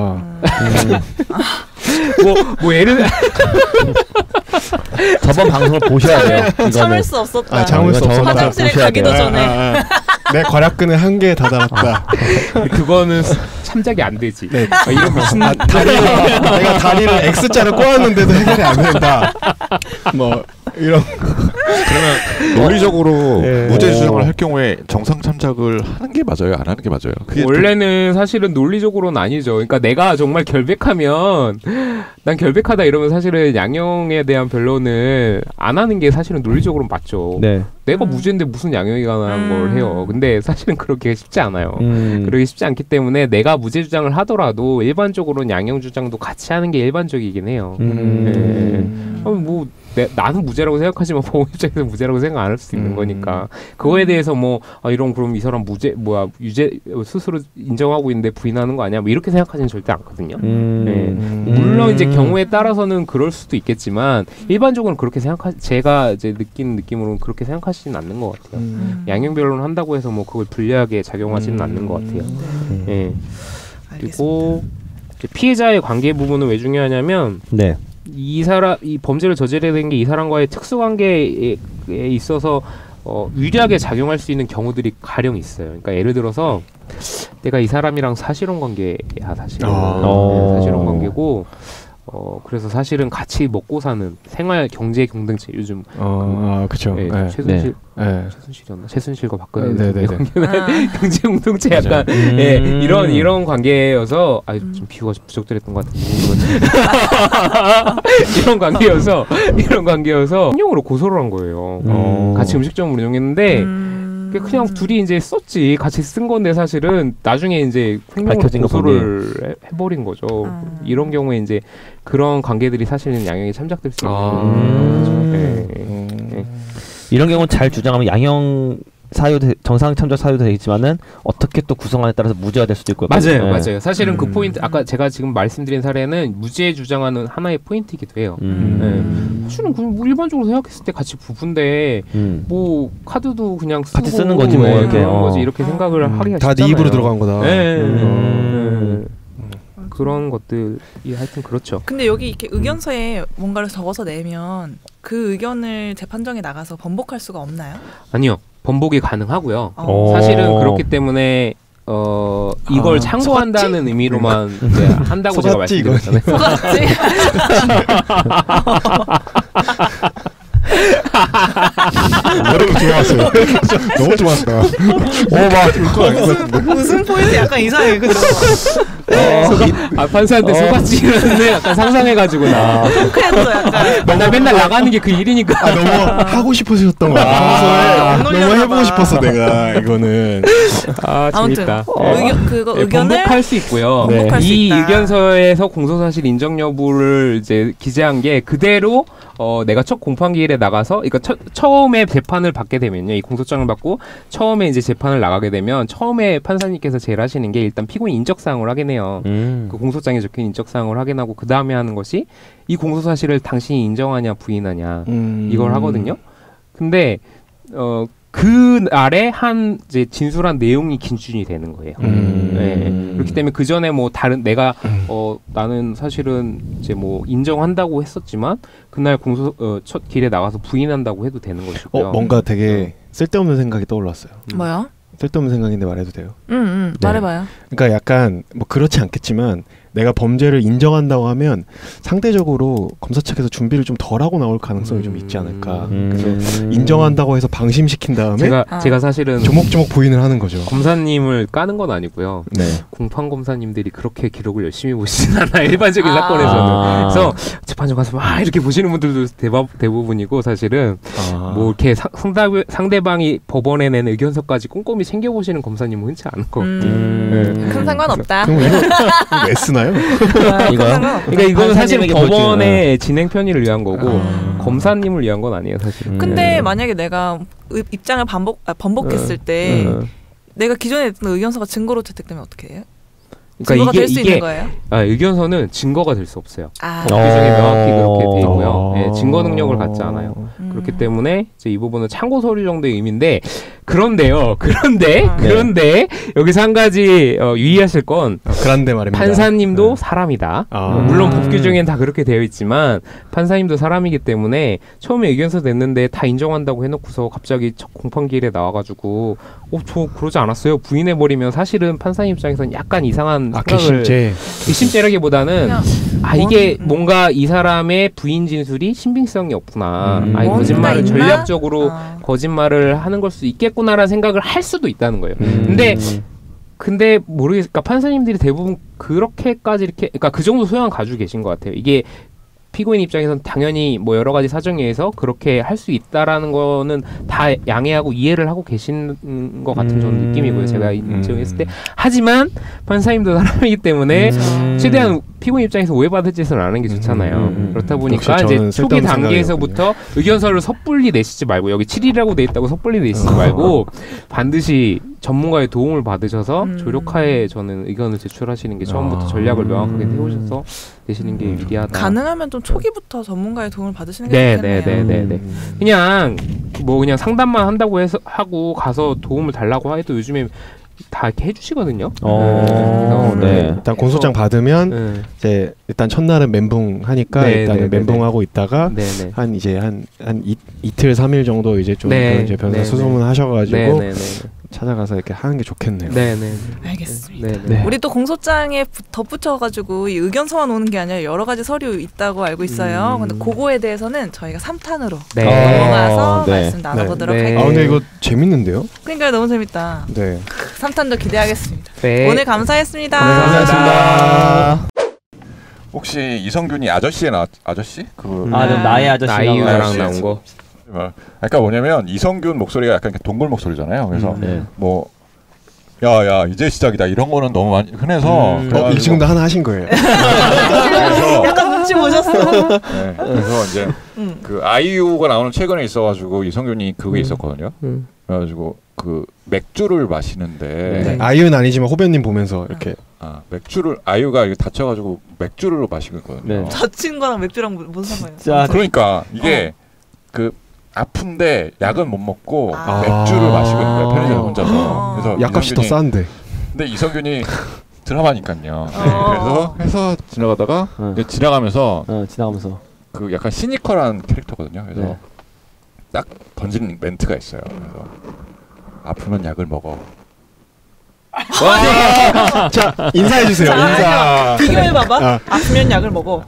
뭐 예를 저번 방송을 보셔야 돼요. 참을 수 없었다. 참을 수 없었다. 화장실에 가기도 전에. 내 괄약근은 한계에 다다랐다. 그거는 참작이 안 되지. 네. 이런 무슨 내가 다리를 X자로 꼬았는데도 해결이 안 된다. 뭐 이런. 그러면 논리적으로 무죄 주장을 할 경우에 정상 참작을 하는 게 맞아요, 안 하는 게 맞아요? 원래는 사실은 논리적으로는 아니죠. 그러니까 내가 정말 결백하면 난 결백하다 이러면 사실은 양형에 대한 변론을 안 하는 게 사실은 논리적으로는 맞죠. 내가 무죄인데 무슨 양형이 가능한 걸 해요. 근데 사실은 그렇게 쉽지 않아요. 그러기 쉽지 않기 때문에 내가 무죄 주장을 하더라도 일반적으로는 양형 주장도 같이 하는 게 일반적이긴 해요. 뭐 나는 무죄라고 생각하지만 법원 입장에서 무죄라고 생각 안 할 수 있는 거니까 그거에 대해서 뭐 이런 그럼 이 사람 유죄 스스로 인정하고 있는데 부인하는 거 아니야? 뭐 이렇게 생각하지는 절대 않거든요. 물론 이제 경우에 따라서는 그럴 수도 있겠지만 일반적으로 그렇게 제가 이제 느끼는 느낌으로는 그렇게 생각하시진 않는 것 같아요. 양형 변론 한다고 해서 뭐 그걸 불리하게 작용하지는 않는 것 같아요. 그리고 이제 피해자의 관계 부분은 왜 중요하냐면 이 범죄를 저지르게 된 게 이 사람과의 특수관계에 있어서 유리하게 작용할 수 있는 경우들이 가령 있어요. 그러니까 예를 들어서 내가 이 사람이랑 사실혼 관계야 사실은. 사실혼 관계고 그래서 사실은 같이 먹고 사는 생활 경제 공동체 요즘 그렇죠. 최순실이었나? 최순실과 박근혜 경제 공동체 약간 이런 관계여서 좀 비유가 부적절했던 것 같은데 이런 관계여서 횡령으로 고소를 한 거예요. 같이 음식점을 운영했는데 그냥 둘이 이제 썼지 같이 쓴 건데 사실은 나중에 이제 횡령으로 고소를 해버린 거죠. 이런 경우에 이제 그런 관계들이 사실은 양형에 참작될 수 있는 거죠. 이런 경우는 잘 주장하면 양형 정상 참작 사유도 되겠지만은 어떻게 또 구성안에 따라서 무죄가 될 수도 있고 맞아요. 사실은 그 포인트 아까 제가 지금 말씀드린 사례는 무죄 주장하는 하나의 포인트이기도 해요. 사실은 뭐 일반적으로 생각했을 때 같이 부부인데 뭐 카드도 그냥 쓰고 같이 쓰는 거지 뭐 이렇게 생각을 하기가 다 네 입으로 들어간 거다. 그런 것들이 하여튼 그렇죠. 근데 여기 이렇게 의견서에 뭔가를 적어서 내면 그 의견을 재판정에 나가서 번복할 수가 없나요? 아니요. 번복이 가능하고요. 사실은 그렇기 때문에 이걸 참고한다는 의미로만 한다고 제가 말씀드렸잖아요. 속았지? 너무 좋았어요. 너무 좋았다. 무슨 포인트 약간 이상해. 그죠? 판사한테 속았지는 약간 상상해가지고 통쾌했어 약간. 맨날 나가는 게 그 일이니까. 너무 하고 싶으셨던 거야. 너무 해보고 싶었어 내가 이거는. 재밌다. 의견을 번복할 수 있고요. 이 의견서에서 공소사실 인정 여부를 이제 기재한 게 그대로 내가 첫 공판기일에 나가서, 그러니까 처음에 재판을 받게 되면요, 이 공소장을 받고 처음에 이제 재판을 나가게 되면 처음에 판사님께서 제일 하시는 게 일단 피고인 인적사항을 확인해요. 그 공소장에 적힌 인적사항을 확인하고 그 다음에 하는 것이 이 공소사실을 당신이 인정하냐 부인하냐 이걸 하거든요. 근데 그 날에 한 이제 진술한 내용이 기준이 되는 거예요. 네. 그렇기 때문에 그 전에 뭐 다른 내가 나는 사실은 이제 뭐 인정한다고 했었지만 그날 첫 길에 나가서 부인한다고 해도 되는 것이고요. 뭔가 되게 쓸데없는 생각이 떠올랐어요. 뭐요? 쓸데없는 생각인데 말해도 돼요? 네. 말해봐요. 그러니까 약간 뭐 그렇지 않겠지만 내가 범죄를 인정한다고 하면 상대적으로 검사 측에서 준비를 좀 덜하고 나올 가능성이 좀 있지 않을까. 그래서 인정한다고 해서 방심시킨 다음에 제가 사실은 조목조목 부인을 하는 거죠. 검사님을 까는 건 아니고요. 네. 공판 검사님들이 그렇게 기록을 열심히 보시진 않아요. 일반적인 사건에서는. 그래서 재판정 가서 막 이렇게 보시는 분들도 대부분이고 사실은 뭐 이렇게 상대방이 법원에 낸 의견서까지 꼼꼼히 챙겨보시는 검사님은 흔치 않은 것 같아요. 큰 상관없다. 그럼 이거 왜 쓰나요? 그러니까 이건 사실 법원의 진행 편의를 위한 거고 검사님을 위한 건 아니에요, 사실은. 근데 만약에 내가 입장을 번복했을 때 내가 기존에 냈던 의견서가 증거로 채택되면 어떻게 해요? 증거가 될 수 있는 거예요? 의견서는 증거가 될 수 없어요. 규정에 명확히 그렇게 돼 있고요. 네, 증거 능력을 갖지 않아요. 그렇기 때문에 이제 이 부분은 참고 서류 정도의 의미인데, 그런데 여기서 한 가지 유의하실 건 그런데 말입니다. 판사님도 사람이다. 물론 법 규정엔 다 그렇게 되어 있지만 판사님도 사람이기 때문에 처음에 의견서 냈는데 다 인정한다고 해놓고서 갑자기 첫 공판기일에 나와가지고 저 그러지 않았어요 부인해버리면 사실은 판사님 입장에서는 약간 이상한 생각을 의심죄라기보다는 이게 뭔가 이 사람의 부인 진술이 신빙성이 없구나. 거짓말을 전략적으로 거짓말을 하는 걸 수 있겠구나라는 생각을 할 수도 있다는 거예요. 근데 모르겠으니까 판사님들이 대부분 그렇게까지 이렇게, 그러니까 그 정도 소양을 가지고 계신 것 같아요. 이게 피고인 입장에서는 당연히 뭐 여러 가지 사정에 의해서 그렇게 할 수 있다라는 거는 다 양해하고 이해를 하고 계시는 것 같은 저는 느낌이고요. 제가 인정했을 때. 하지만 판사님도 사람이기 때문에 최대한 피고인 입장에서 오해받을 짓은 안 하는 게 좋잖아요. 그렇다 보니까 이제 초기 단계에서부터 의견서를 섣불리 내시지 말고 여기 7이라고 돼 있다고 섭불리 내시지 말고 반드시 전문가의 도움을 받으셔서 조력하에 저는 의견을 제출하시는 게 처음부터 전략을 명확하게 세우셔서 내시는 게 유리하다. 가능하면 좀 초기부터 전문가의 도움을 받으시는 게 좋겠네요. 네. 그냥 뭐 그냥 상담만 한다고 해서 하고 가서 도움을 달라고 해도 요즘에 다 이렇게 해주시거든요. 일단 공소장 받으면 이제 일단 첫날은 멘붕하니까 일단은 멘붕하고 있다가 한 이틀 3일 정도 이제 좀 이제 변호사 수소문 하셔가지고 찾아가서 이렇게 하는 게 좋겠네요. 알겠습니다. 우리 또 공소장에 덧붙여가지고 이 의견서만 오는 게 아니라 여러 가지 서류 있다고 알고 있어요. 근데 그거에 대해서는 저희가 3탄으로 넘어가서 말씀 나눠보도록 할게요. 근데 이거 재밌는데요? 그러니까 너무 재밌다. 3탄도 기대하겠습니다. 오늘 감사했습니다. 감사합니다. 혹시 이성균이 아저씨에 아저씨? 나의 아저씨랑 나온 거. 그러니까 뭐냐면 이성균 목소리가 약간 동굴 목소리잖아요. 그래서 뭐 야야 이제 시작이다 이런 거는 너무 많이 흔해서 이 지금도 하나 하신 거예요. 그래서 약간 눈치 보셨어. 그래서 이제 그 아이유가 나오는 최근에 있어가지고 이성균이 그게 있었거든요. 그래가지고 그 맥주를 마시는데 아이유는 아니지만 호변님 보면서 이렇게 맥주를 아이유가 다쳐가지고 맥주를 마시거든요. 다친 거랑 맥주랑 무슨 상관이야? 그러니까 이게 그 아픈데 약은 못 먹고 맥주를 마시고 있는 거예요. 편의점에 혼자서. 그래서 약값이 더 싼데. 근데 이성균이 드라마니까요. 그래서 해서 지나가다가 지나가면서 그 약간 시니컬한 캐릭터거든요. 그래서 딱 던지는 멘트가 있어요. 그래서 아프면 약을 먹어. 자 인사해주세요. 인사. 비교해봐봐. 아프면 약을 먹어.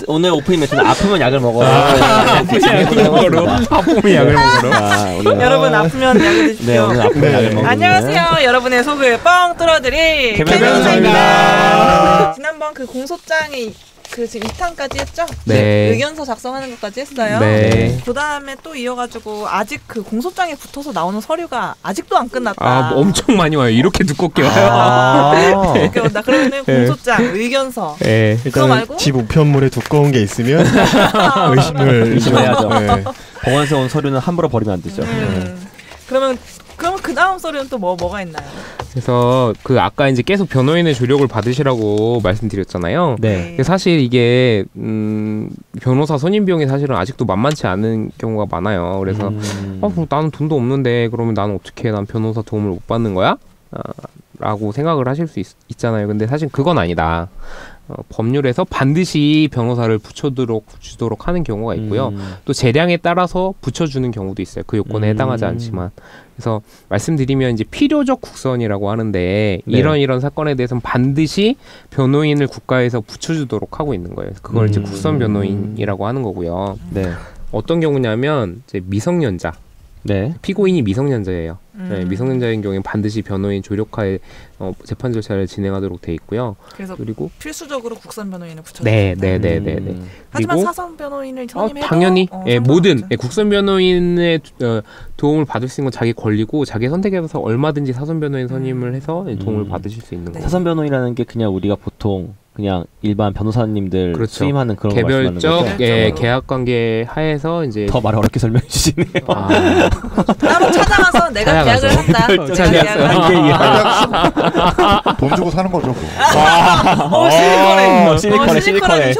오늘 오프닝 멘트는 아프면 약을 먹어. 아프면 약을 먹으러. 여러분 아프면 약을 드십시오. 오늘 아프면 약을 먹어. 안녕하세요. 여러분의 속을 뻥 뚫어드릴 김현정입니다. 지난번 그 공소장에 지금 2탄까지 했죠? 네. 의견서 작성하는 것까지 했어요. 네. 그 다음에 또 이어가지고 아직 그 공소장에 붙어서 나오는 서류가 아직도 안 끝났다. 뭐 엄청 많이 와요. 이렇게 두껍게 와요. 두껍게 온다. 그러면은 공소장, 의견서. 그거 말고 집 우편물에 두꺼운 게 있으면 의심해야죠. 병원에서 온 서류는 함부로 버리면 안 되죠. 그러면 그 다음 서류는 또 뭐가 있나요? 그래서 그 아까 이제 계속 변호인의 조력을 받으시라고 말씀드렸잖아요. 근데 사실 이게 변호사 선임 비용이 사실은 아직도 만만치 않은 경우가 많아요. 그래서 나는 돈도 없는데 그러면 나는 어떻게 난 변호사 도움을 못 받는 거야? 라고 생각을 하실 수 있잖아요. 근데 사실 그건 아니다. 법률에서 반드시 변호사를 붙여주도록 하는 경우가 있고요. 또 재량에 따라서 붙여주는 경우도 있어요. 그 요건에 해당하지 않지만. 그래서 말씀드리면 이제 필요적 국선이라고 하는데 이런 사건에 대해서는 반드시 변호인을 국가에서 붙여주도록 하고 있는 거예요. 그걸 이제 국선 변호인이라고 하는 거고요. 어떤 경우냐면 이제 미성년자. 피고인이 미성년자예요. 미성년자인 경우에는 반드시 변호인 조력하에 재판 절차를 진행하도록 돼 있고요. 그리고 필수적으로 국선 변호인을 붙여줍니다. 네. 하지만 사선 변호인을 선임해도 당연히 모든 국선 변호인의 도움을 받을 수 있는 건 자기 권리고 자기 선택해서 얼마든지 사선 변호인 선임을 해서 도움을 받으실 수 있는 거예요. 사선 변호인이라는 게 그냥 우리가 보통 그냥 일반 변호사님들 수임하는 그런 거 말씀하는 거죠? 개별적 계약 관계 하에서 이제 더 말을 어렵게 설명해 주시네요. 따로 찾아가서 내가 계약을 한다. 돈 주고 사는 거죠. 시니컬해.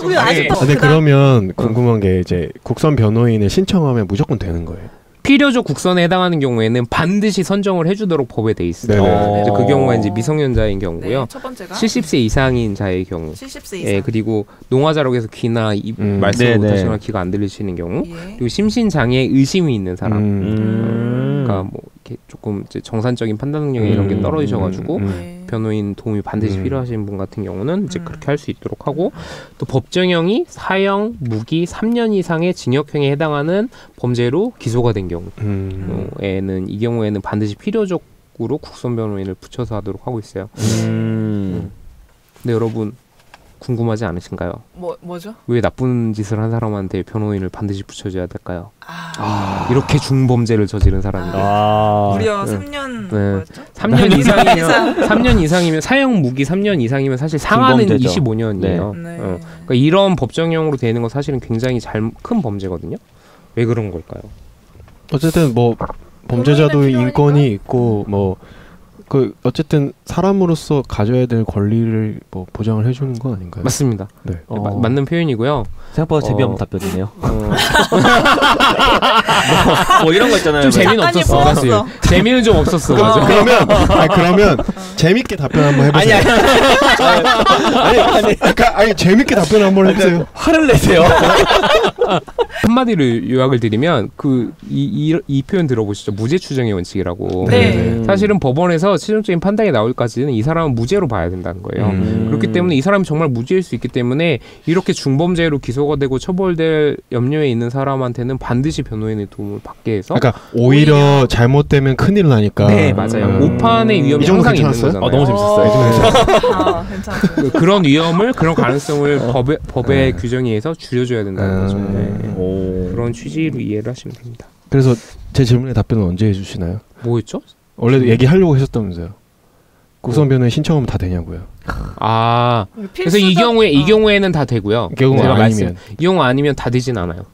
근데 그러면 궁금한 게 이제 국선 변호인을 신청하면 무조건 되는 거예요? 필요적 국선에 해당하는 경우에는 반드시 선정을 해주도록 법에 돼 있어요. 이제 그 경우가 이제 미성년자인 경우고요. 첫 번째가 70세 이상인 자의 경우. 70세 이상. 그리고 농화자라고 해서 귀나 말씀을 못하시거나 귀가 안 들리시는 경우. 그리고 심신장애에 의심이 있는 사람. 그러니까 뭐 이렇게 조금 이제 정산적인 판단 능력이 이런 게 떨어지셔가지고 변호인 도움이 반드시 필요하신 분 같은 경우는 이제 그렇게 할 수 있도록 하고, 또 법정형이 사형, 무기 3년 이상의 징역형에 해당하는 범죄로 기소가 된 경우에는 이 경우에는 반드시 필요적으로 국선 변호인을 붙여서 하도록 하고 있어요. 근데 여러분 궁금하지 않으신가요? 뭐죠? 왜 나쁜 짓을 한 사람한테 변호인을 반드시 붙여줘야 될까요? 이렇게 중범죄를 저지른 사람인데 무려 3년 뭐였죠? 3년 이상이면 사형 무기 3년 이상이면 사실 상하는 25년이에요. 네. 그러니까 이런 법정형으로 되는 건 사실은 굉장히 큰 범죄거든요. 왜 그런 걸까요? 어쨌든 뭐 범죄자도 인권이 있고 뭐 그 어쨌든 사람으로서 가져야 될 권리를 뭐 보장을 해주는 거 아닌가요? 맞습니다. 네. 맞는 표현이고요. 생각보다 재미없는 답변이네요. 뭐 이런 거 있잖아요. 좀 재미는 없었어. 사실. 재미는 좀 없었어. 그러면 재밌게 답변 한번 해보세요. 아니 재밌게 답변 한번 해보세요. 화를 내세요. 한마디로 요약을 드리면 이 표현 들어보시죠. 무죄 추정의 원칙이라고. 네. 사실은 법원에서 최종적인 판단이 나올까지는 이 사람은 무죄로 봐야 된다는 거예요. 그렇기 때문에 이 사람이 정말 무죄일 수 있기 때문에 이렇게 중범죄로 기소가 되고 처벌될 염려에 있는 사람한테는 반드시 변호인의 도움을 받게 해서. 그러니까 오히려 잘못되면 큰일 나니까. 네, 맞아요. 오판의 위험이 항상 있는 거잖아요. 너무 재밌었어요. 괜찮았어요. 그런 위험을, 그런 가능성을 법의 규정에 의해서 줄여줘야 된다는 거죠. 네. 그런 취지로 이해를 하시면 됩니다. 그래서 제 질문에 답변은 언제 해주시나요? 뭐였죠? 원래도 얘기하려고 하셨다면서요. 국선 변호인 신청하면 다 되냐고요. 그래서 이 경우에는 다 되고요. 제가 아니면 이 경우 아니면 다 되진 않아요.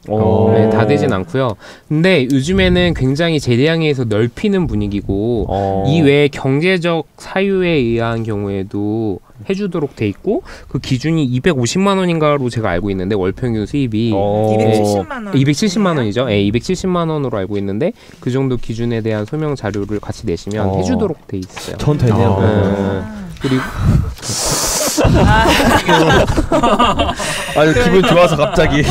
네, 다 되진 않고요. 근데 요즘에는 굉장히 재량에서 넓히는 분위기고 이 외에 경제적 사유에 의한 경우에도 해주도록 돼 있고 그 기준이 250만 원인가로 제가 알고 있는데 월평균 수입이 270만 원이죠. 네, 270만 원으로 알고 있는데 그 정도 기준에 대한 소명 자료를 같이 내시면 해주도록 돼 있어요. 전 되네요. 그리고 아주 기분 좋아서 갑자기.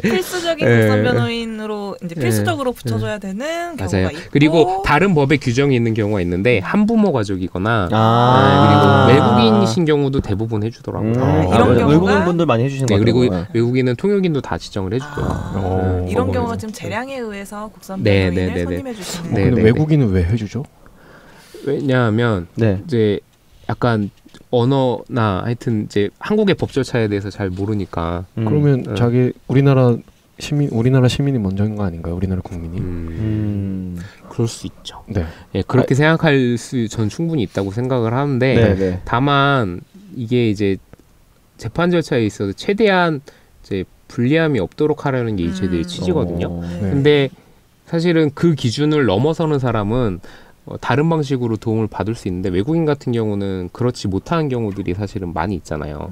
필수적인 국선 변호인으로 이제 필수적으로 붙여줘야 되는 경우가 있고. 그리고 다른 법에 규정이 있는 경우가 있는데 한부모 가족이거나 그리고 외국인이신 경우도 대부분 해주더라고요. 이런 경우가 외국인 분들 많이 해주시는 거예요. 그리고 외국인은 통역인도 다 지정을 해주고요. 이런 경우가 지금 재량에 의해서 국선 변호인을 선임해 주시는 거예요. 근데 외국인은 왜 해주죠? 왜냐하면 이제 약간 언어나 하여튼 이제 한국의 법 절차에 대해서 잘 모르니까. 그러면 자기 우리나라 시민이 먼저인 거 아닌가요? 우리나라 국민이? 그럴 수 있죠. 네. 예, 그렇게 생각할 수 전 충분히 있다고 생각을 하는데 다만 이게 이제 재판 절차에 있어서 최대한 이제 불리함이 없도록 하려는 게 이 제도의 취지거든요. 근데 사실은 그 기준을 넘어서는 사람은 다른 방식으로 도움을 받을 수 있는데 외국인 같은 경우는 그렇지 못하는 경우들이 사실은 많이 있잖아요.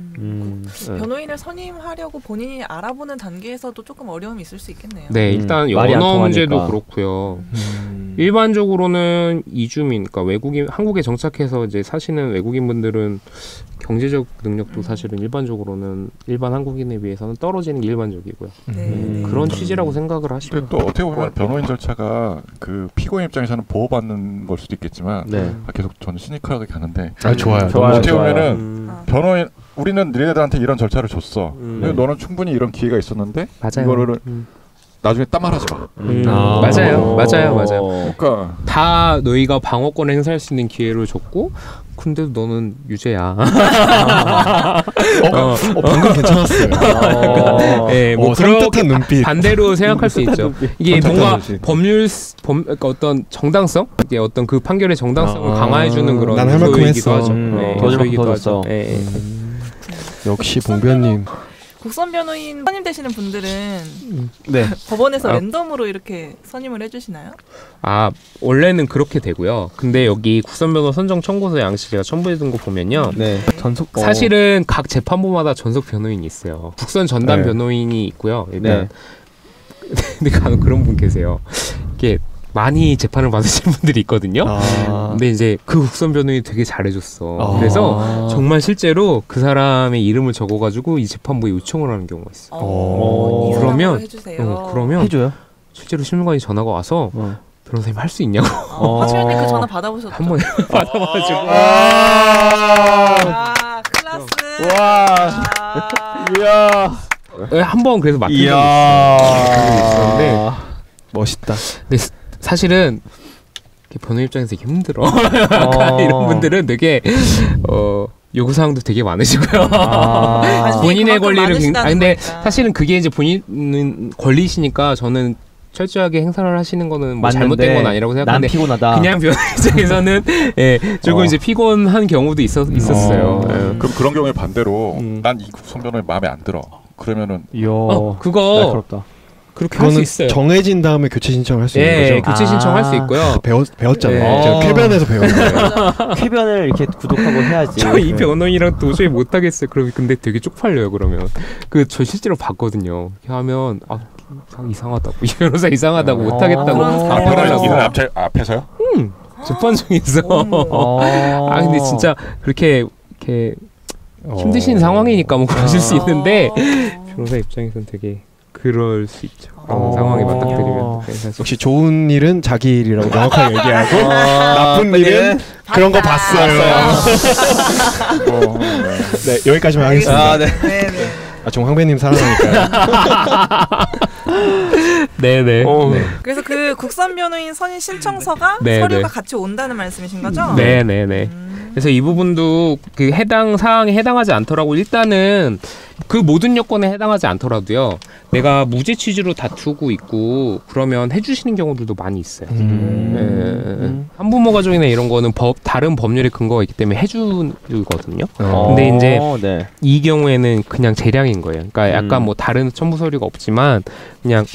변호인을 선임하려고 본인이 알아보는 단계에서도 조금 어려움이 있을 수 있겠네요. 네, 일단 언어 문제도 그렇고요. 일반적으로는 이주민, 그러니까 외국인 한국에 정착해서 이제 사시는 외국인 분들은 경제적 능력도 사실은 일반적으로는 일반 한국인에 비해서는 떨어지는 게 일반적이고요. 그런 취지라고 생각을 하시면. 또 어떻게 보면 변호인 절차가 그 피고인 입장에서는 보호받는 걸 수도 있겠지만 계속 저는 시니컬하게 가는데 좋아요. 어떻게 보면은 변호인 우리는 너희들한테 이런 절차를 줬어. 너는 충분히 이런 기회가 있었는데 이거를 나중에 따말하지 마. 맞아요. 그러니까 다 너희가 방어권 행사할 수 있는 기회를 줬고, 근데도 너는 유죄야. 방금 괜찮았어요. 뭐 섬뜩한 눈빛. 반대로 생각할 수 있죠. 이게 뭔가 그러니까 어떤 정당성, 이게 어떤 그 판결의 정당성을 강화해주는 그런 난 할 만큼 했어. 요소이기도 하죠. 역시 봉변님. 국선 변호인 선임되시는 분들은 법원에서 랜덤으로 이렇게 선임을 해주시나요? 원래는 그렇게 되고요. 근데 여기 국선 변호 선정 청구서 양식 제가 첨부해둔 거 보면요. 사실은 각 재판부마다 전속 변호인이 있어요. 국선 전담 변호인이 있고요. 일단 근데 간혹 그런 분 계세요. 이게 많이 재판을 받으신 분들이 있거든요. 근데 이제 그 국선 변호인이 되게 잘해줬어. 그래서 정말 실제로 그 사람의 이름을 적어가지고 이 재판부에 요청을 하는 경우가 있어. 그러면 해줘요? 실제로 신문관이 전화가 와서 변호사님 할 수 있냐고. 하시면 그 전화 받아보셨죠? 한번 받아봐가지고. 클라스. 이야. 한번 그래서 맡은 적이 있었는데 멋있다. 근데 사실은 변호인 입장에서 되게 힘들어. 이런 분들은 되게 요구사항도 되게 많으시고요. 본인의 권리를 근데 사실은 그게 이제 본인 권리시니까 저는 철저하게 행사를 하시는 거는 뭐 잘못된 건 아니라고 생각하는데 피곤하다. 그냥 변호인 입장에서는 조금 이제 피곤한 경우도 있었어요. 그럼 그런 경우에 반대로 난 이 국선 변호인 마음에 안 들어. 그러면은 그거 날카롭다. 그렇게 할 수 있어요. 정해진 다음에 교체 신청할 수 있는 거죠. 교체 신청할 수 있고요. 배웠잖아요. 제가 쾌변에서 배운 거예요. 쾌변을 이렇게 구독하고 해야지. 저 이 변호인이랑 도저히 못 하겠어요. 근데 되게 쪽팔려요. 그러면 저 실제로 봤거든요. 이렇게 하면 이상하다고 이 변호사 이상하다고 못 하겠다고 앞에서요? 재판정에서. 근데 진짜 그렇게 힘드신 상황이니까 뭐 그러실 수 있는데 변호사 입장에서는 되게 그럴 수 있죠. 상황에 맞닥뜨리면. 역시 좋은 일은 자기 일이라고 명확하게 얘기하고 나쁜 일은 그런 거 봤어요. 네, 여기까지만 하겠습니다. 네. 종황배님 사랑하니까요. 네네. 그래서 그 국선 변호인 선임 신청서가 서류가 같이 온다는 말씀이신 거죠? 네네네. 그래서 이 부분도 그 해당 사항에 해당하지 않더라고. 일단은 그 모든 요건에 해당하지 않더라도요. 내가 무죄 취지로 다투고 있고 그러면 해주시는 경우들도 많이 있어요. 한부모 가족이나 이런 거는 다른 법률의 근거가 있기 때문에 해주거든요. 근데 이제 이 경우에는 그냥 재량인 거예요. 그러니까 약간 뭐 다른 첨부 서류가 없지만 그냥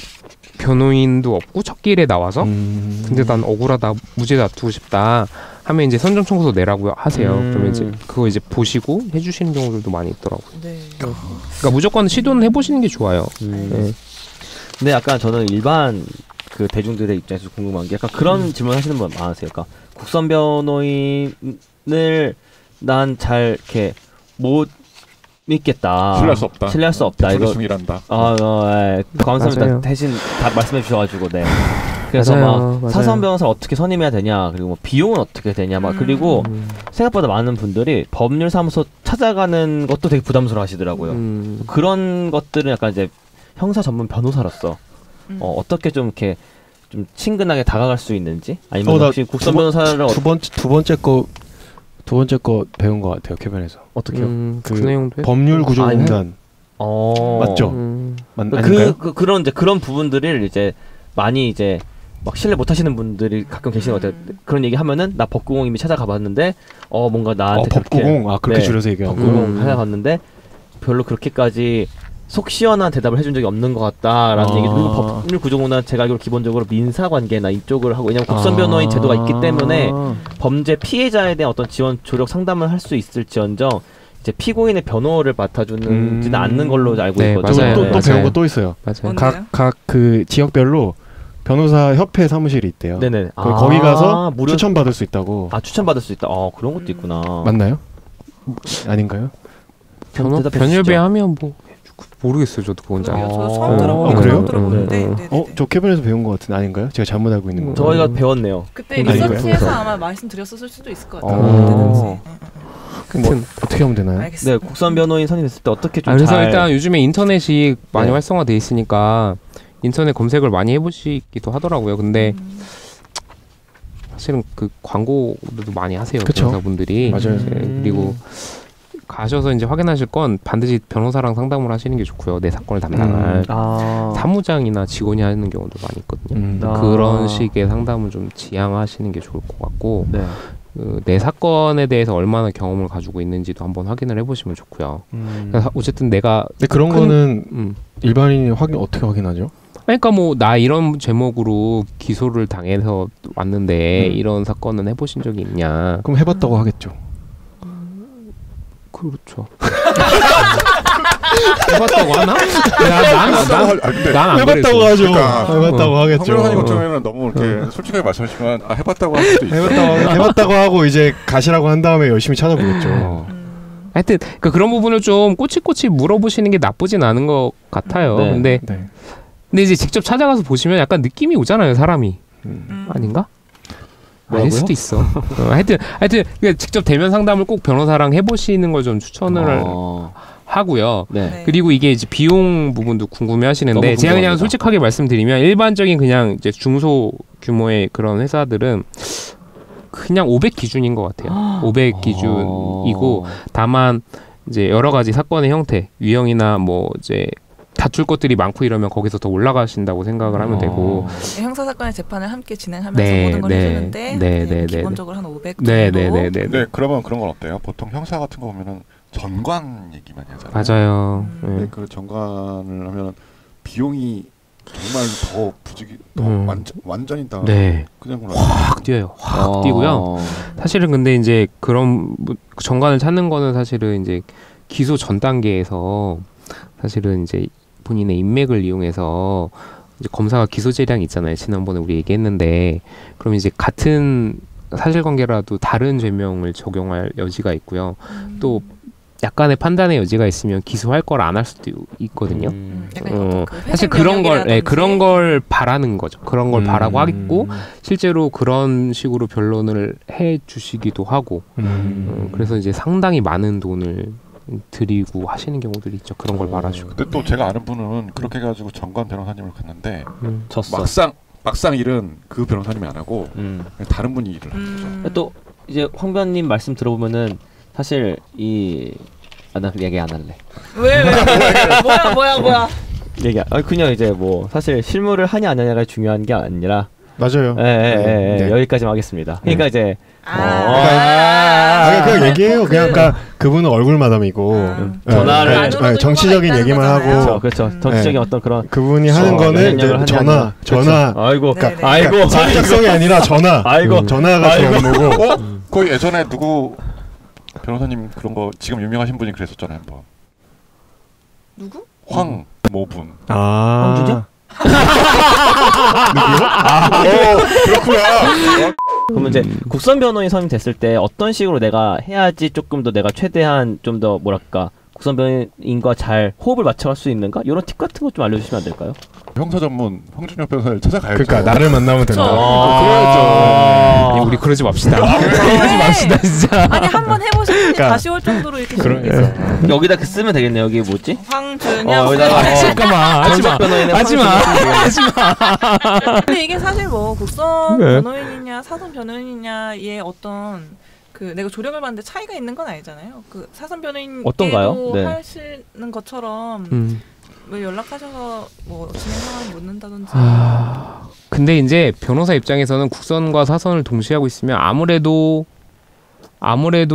변호인도 없고 첫 길에 나와서 근데 난 억울하다, 무죄 다투고 싶다 하면 이제 선정 청구서 내라고 하세요. 그러면 이제 그거 이제 보시고 해주시는 경우들도 많이 있더라고요. 그러니까 무조건 시도는 해보시는 게 좋아요. 근데 약간 저는 일반 그 대중들의 입장에서 궁금한 게 약간 그런 질문 하시는 분 많으세요. 그러니까 국선 변호인을 난 잘 이렇게 못 믿겠다. 신뢰할 수 없다. 이거 중이란다. 감사합니다. 대신 다 말씀해 주셔가지고 그래서 막 사선 변호사를 어떻게 선임해야 되냐, 그리고 뭐 비용은 어떻게 되냐, 막 그리고 생각보다 많은 분들이 법률사무소 찾아가는 것도 되게 부담스러워하시더라고요. 그런 것들은 약간 이제 형사 전문 변호사로서 어떻게 좀 이렇게 좀 친근하게 다가갈 수 있는지, 아니면 혹시 국선 변호사를 두 번째 거 배운 것 같아요. 쾌변에서. 어떻게요? 그 내용도 법률 구조공단 맞죠? 아닌가요? 그런 부분들을 이제 많이 이제 막 신뢰 못 하시는 분들이 가끔 계시는 것 같아요. 그런 얘기 하면은 나 법구공 이미 찾아가봤는데 뭔가 나한테 법구공 그렇게 줄여서 얘기하고 법구공 찾아갔는데 별로 그렇게까지 속 시원한 대답을 해준 적이 없는 것 같다라는 얘기. 그리고 법률 구조공단 제가 알기로 기본적으로 민사관계나 이쪽을 하고, 왜냐면 국선 변호인 제도가 있기 때문에 범죄 피해자에 대한 어떤 지원 조력 상담을 할 수 있을지언정 이제 피고인의 변호를 맡아주지는 않는 걸로 알고 있거든요. 또 배운 거 또 있어요. 맞아요. 각 그 지역별로 변호사 협회 사무실이 있대요. 네네. 거기 가서 추천 받을 수 있다고. 추천 받을 수 있다. 그런 것도 있구나. 맞나요? 아닌가요? 변협에 하면 뭐 모르겠어요. 저도 그건 잘. 저 처음 들어보는 그래요? 들어보는데. 저 캐변에서 배운 것 같은데 아닌가요? 제가 잘못 알고 있는 거. 저희가 배웠네요. 그때 리서치에서 아마 말씀드렸을 수도 있을 것 같아요. 뭐 어떻게 하면 되나요? 알겠습니다. 네, 국선 변호인 선임했을 때 어떻게 좀 그래서 일단 요즘에 인터넷이 많이 활성화돼 있으니까 인터넷 검색을 많이 해보시기도 하더라고요. 근데 사실은 그 광고도 많이 하세요. 변호사분들이. 맞아요. 그리고 가셔서 이제 확인하실 건 반드시 변호사랑 상담을 하시는 게 좋고요. 내 사건을 담당할 사무장이나 직원이 하는 경우도 많이 있거든요. 그런 식의 상담을 좀 지향하시는 게 좋을 것 같고 내 사건에 대해서 얼마나 경험을 가지고 있는지도 한번 확인을 해보시면 좋고요. 어쨌든 내가 그런 거는 일반인이 어떻게 확인하죠? 그러니까 뭐 나 이런 제목으로 기소를 당해서 왔는데 이런 사건은 해보신 적이 있냐? 그럼 해봤다고 하겠죠. 그렇죠. 해봤다고 하나? 난 해봤다고 하죠. 해봤다고 하겠죠. 황변호사님 같은 경우에는 너무 이렇게 솔직하게 말씀하시지만 해봤다고 할 수도 있어요. 해봤다고 하고 이제 가시라고 한 다음에 열심히 찾아보겠죠. 하여튼 그런 부분을 좀 꼬치꼬치 물어보시는 게 나쁘진 않은 것 같아요. 근데 이제 직접 찾아가서 보시면 약간 느낌이 오잖아요, 사람이. 아닌가? 아닐 수도 있어. 하여튼 직접 대면 상담을 꼭 변호사랑 해보시는 걸 좀 추천을 하고요. 그리고 이게 이제 비용 부분도 궁금해하시는데 제가 그냥 솔직하게 말씀드리면 일반적인 그냥 이제 중소 규모의 그런 회사들은 그냥 500 기준인 것 같아요. 500 기준이고 다만 이제 여러 가지 사건의 형태, 유형이나 뭐 이제 다툴 것들이 많고 이러면 거기서 더 올라가신다고 생각을 하면 되고 형사 사건의 재판을 함께 진행하면서 모든 걸 해주는데 기본적으로 한 500 정도. 네, 그러면 그런 건 어때요? 보통 형사 같은 거 보면은 전관 얘기 많이 하잖아요. 맞아요. 네, 그 전관을 하면 비용이 정말 더 부직이 더 완전히 다 그냥 확 뛰어요. 확 뛰고요. 사실은 근데 이제 그런 전관을 찾는 거는 사실은 이제 기소 전 단계에서 사실은 이제 본인의 인맥을 이용해서 이제 검사가 기소 재량이 있잖아요. 지난번에 우리 얘기했는데 그럼 이제 같은 사실관계라도 다른 죄명을 적용할 여지가 있고요. 또 약간의 판단의 여지가 있으면 기소할 걸 안 할 수도 있거든요. 사실 그런 걸 바라는 거죠. 그런 걸 바라고 하겠고 실제로 그런 식으로 변론을 해 주시기도 하고 그래서 이제 상당히 많은 돈을 드리고 하시는 경우들이 있죠. 그런 걸 말아주고. 근데 또 제가 아는 분은 그렇게 해가지고 전관 변호사님을 갔는데 막상 일은 그 변호사님이 안 하고 다른 분이 일을 하는 거죠. 또 이제 황 변호사님 말씀 들어보면은 사실 나 얘기 안 할래. 왜? 뭐야? 그냥 이제 뭐 사실 실무를 하냐 안 하냐가 중요한 게 아니라 맞아요. 여기까지만 하겠습니다. 그러니까 이제 그냥 얘기해요. 그러니까 그분은 얼굴 마담이고 전화를 정치적인 얘기만 하고 그렇죠. 정치적인 어떤 그런 그분이 하는 거는 이제 전화. 아이고 선택성이 아니라 전화가 좋은 거고. 거의 예전에 누구 변호사님 그런 거 지금 유명하신 분이 그랬었잖아요 한번. 누구? 황모분. 황주죠? 누구요? 그렇구나. 그러면 이제 국선 변호인 선임 됐을 때 어떤 식으로 내가 해야지 조금 더 내가 최대한 좀 더 뭐랄까 국선 변호인과 잘 호흡을 맞춰갈 수 있는가? 이런 팁 같은 거 좀 알려주시면 안 될까요? 형사 전문 황준혁 변호사를 찾아가야죠. 그러니까 나를 만나면 된다. 그래야죠. 우리 그러지 맙시다. 그러지 맙시다 진짜. 아니 한번 해보시면 다시 올 정도로 이렇게 재밌겠어요. 여기다 쓰면 되겠네. 여기 뭐지? 황준혁. 잠깐만. 하지마. 근데 이게 사실 뭐 국선 변호인이냐 사선 변호인이냐의 어떤 내가 조력을 받는데 차이가 있는 건 아니잖아요. 그 사선 변호인께도 하시는 것처럼 왜 연락하셔서 뭐 진행 상황 묻는다든지. 근데 이제 변호사 입장에서는 국선과 사선을 동시에 하고 있으면 아무래도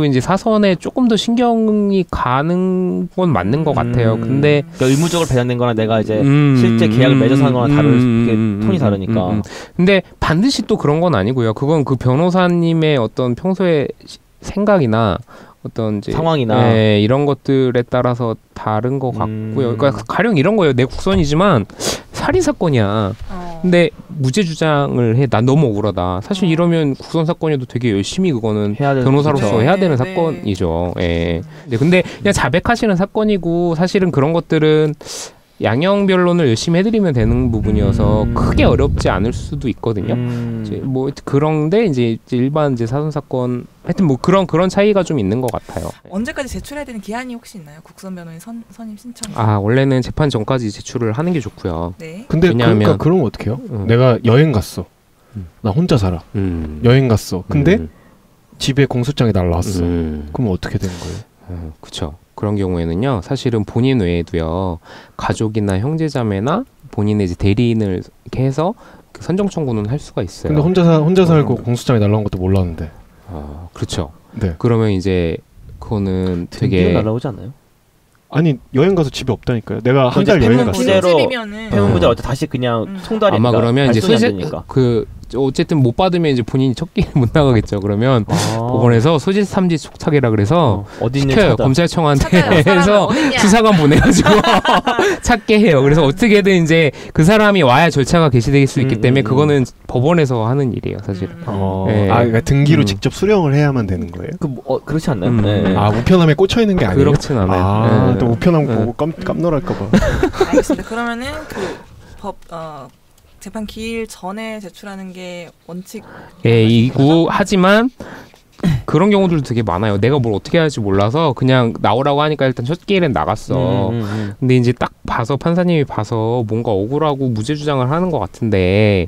이제 사선에 조금 더 신경이 가는 건 맞는 것 같아요. 근데 그러니까 의무적으로 배정된 거랑 내가 이제 실제 계약을 맺어서 하는 거랑 다른 톤이 다르니까. 근데 반드시 또 그런 건 아니고요. 그건 그 변호사님의 어떤 평소의 생각이나 어떤 이제 상황이나 이런 것들에 따라서 다른 것 같고요. 그러니까 가령 이런 거예요. 내 국선이지만 살인 사건이야. 근데 무죄 주장을 해. 난 너무 억울하다. 사실 이러면 국선 사건에도 되게 열심히 그거는 변호사로서 해야 되는 사건이죠. 예. 근데 그냥 자백하시는 사건이고 사실은 그런 것들은 양형 변론을 열심히 해드리면 되는 부분이어서 크게 어렵지 않을 수도 있거든요. 이제 뭐 그런데 이제 일반 이제 사선 사건 하여튼 뭐 그런 차이가 좀 있는 것 같아요. 언제까지 제출해야 되는 기한이 혹시 있나요? 국선 변호인 선임 신청. 원래는 재판 전까지 제출을 하는 게 좋고요. 네. 근데 그러니까 그러면 어떡해요? 내가 여행 갔어. 나 혼자 살아. 여행 갔어. 근데 집에 공소장이 날라왔어. 그럼 어떻게 되는 거예요? 그렇죠. 그런 경우에는요, 사실은 본인 외에도요, 가족이나 형제자매나 본인의 이제 대리인을 이렇게 해서 그 선정 청구는 할 수가 있어요. 근데 혼자 살고 공소장이 날라온 것도 몰랐는데. 그렇죠. 네. 그러면 이제 그거는 되게 날라오지 않나요? 아니 여행 가서 집에 없다니까요. 내가 한 달 여행 갔어. 폐문 부대로 다시 그냥 송달이 아마 그러면 이제 어쨌든 못 받으면 이제 본인이 첫끼를 못 나가겠죠. 그러면 법원에서 소지탐지 촉탁이라 그래서 시켜요. 검찰청한테 해서 수사관 보내가지고 찾게 해요. 그래서 어떻게든 이제 그 사람이 와야 절차가 개시될 수 있기 때문에 그거는 법원에서 하는 일이에요, 사실은. 네. 그러니까 등기로 직접 수령을 해야만 되는 거예요? 그렇지 않나요? 우편함에 꽂혀 있는 게 아니에요? 그렇진 않아요. 또 우편함 보고 깜놀할까봐. 알겠습니다. 그러면은 재판 기일 전에 제출하는 게 원칙. 이고 하지만 그런 경우들도 되게 많아요. 내가 뭘 어떻게 할지 몰라서 그냥 나오라고 하니까 일단 첫 기일엔 나갔어. 근데 이제 딱 봐서 판사님이 봐서 뭔가 억울하고 무죄 주장을 하는 것 같은데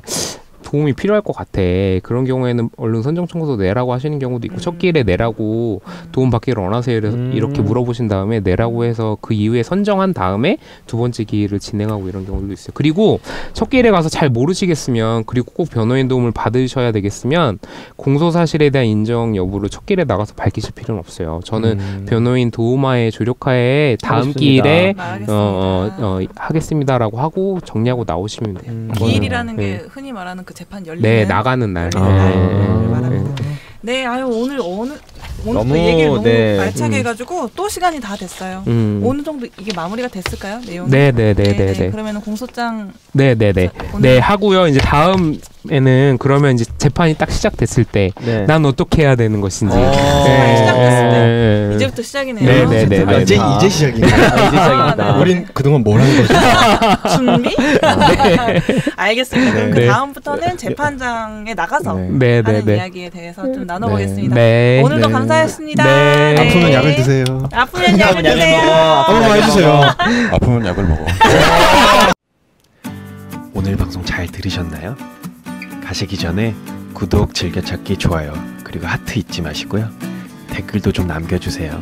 도움이 필요할 것 같아. 그런 경우에는 얼른 선정 청구서 내라고 하시는 경우도 있고 첫 기일에 내라고 도움 받기를 원하세요 이렇게 물어보신 다음에 내라고 해서 그 이후에 선정한 다음에 두 번째 기일을 진행하고 이런 경우도 있어요. 그리고 첫 기일에 가서 잘 모르시겠으면 그리고 꼭 변호인 도움을 받으셔야 되겠으면 공소 사실에 대한 인정 여부를 첫 기일에 나가서 밝히실 필요는 없어요. 저는 변호인 도움하에 조력하에 다음 기일에 하겠습니다라고 하고 정리하고 나오시면 돼요. 기일이라는 게 흔히 말하는 그 재판 열리는 네, 나가는 날. 네, 아유 오늘 너무 얘기를 너무 알차게 해가지고 또 시간이 다 됐어요. 어느 정도 이게 마무리가 됐을까요? 내용이? 네. 그러면은 공소장. 네, 하고요. 이제 다음에는 그러면 이제 재판이 딱 시작됐을 때 난 어떻게 해야 되는 것인지. 시작됐을 때 이제부터 시작이네요. 네. 이제 시작입니다. 우린 그동안 뭘 한 거죠? 준비? 알겠습니다. 그럼 그 다음부터는 재판장에 나가서 하는 이야기에 대해서 좀 나눠보겠습니다. 오늘도 감사했습니다. 아프면 약을 드세요. 아프면 약을 드세요. 한번 해주세요. 아프면 약을 먹어. 오늘 방송 잘 들으셨나요? 가시기 전에 구독, 즐겨찾기, 좋아요, 그리고 하트 잊지 마시고요. 댓글도 좀 남겨주세요.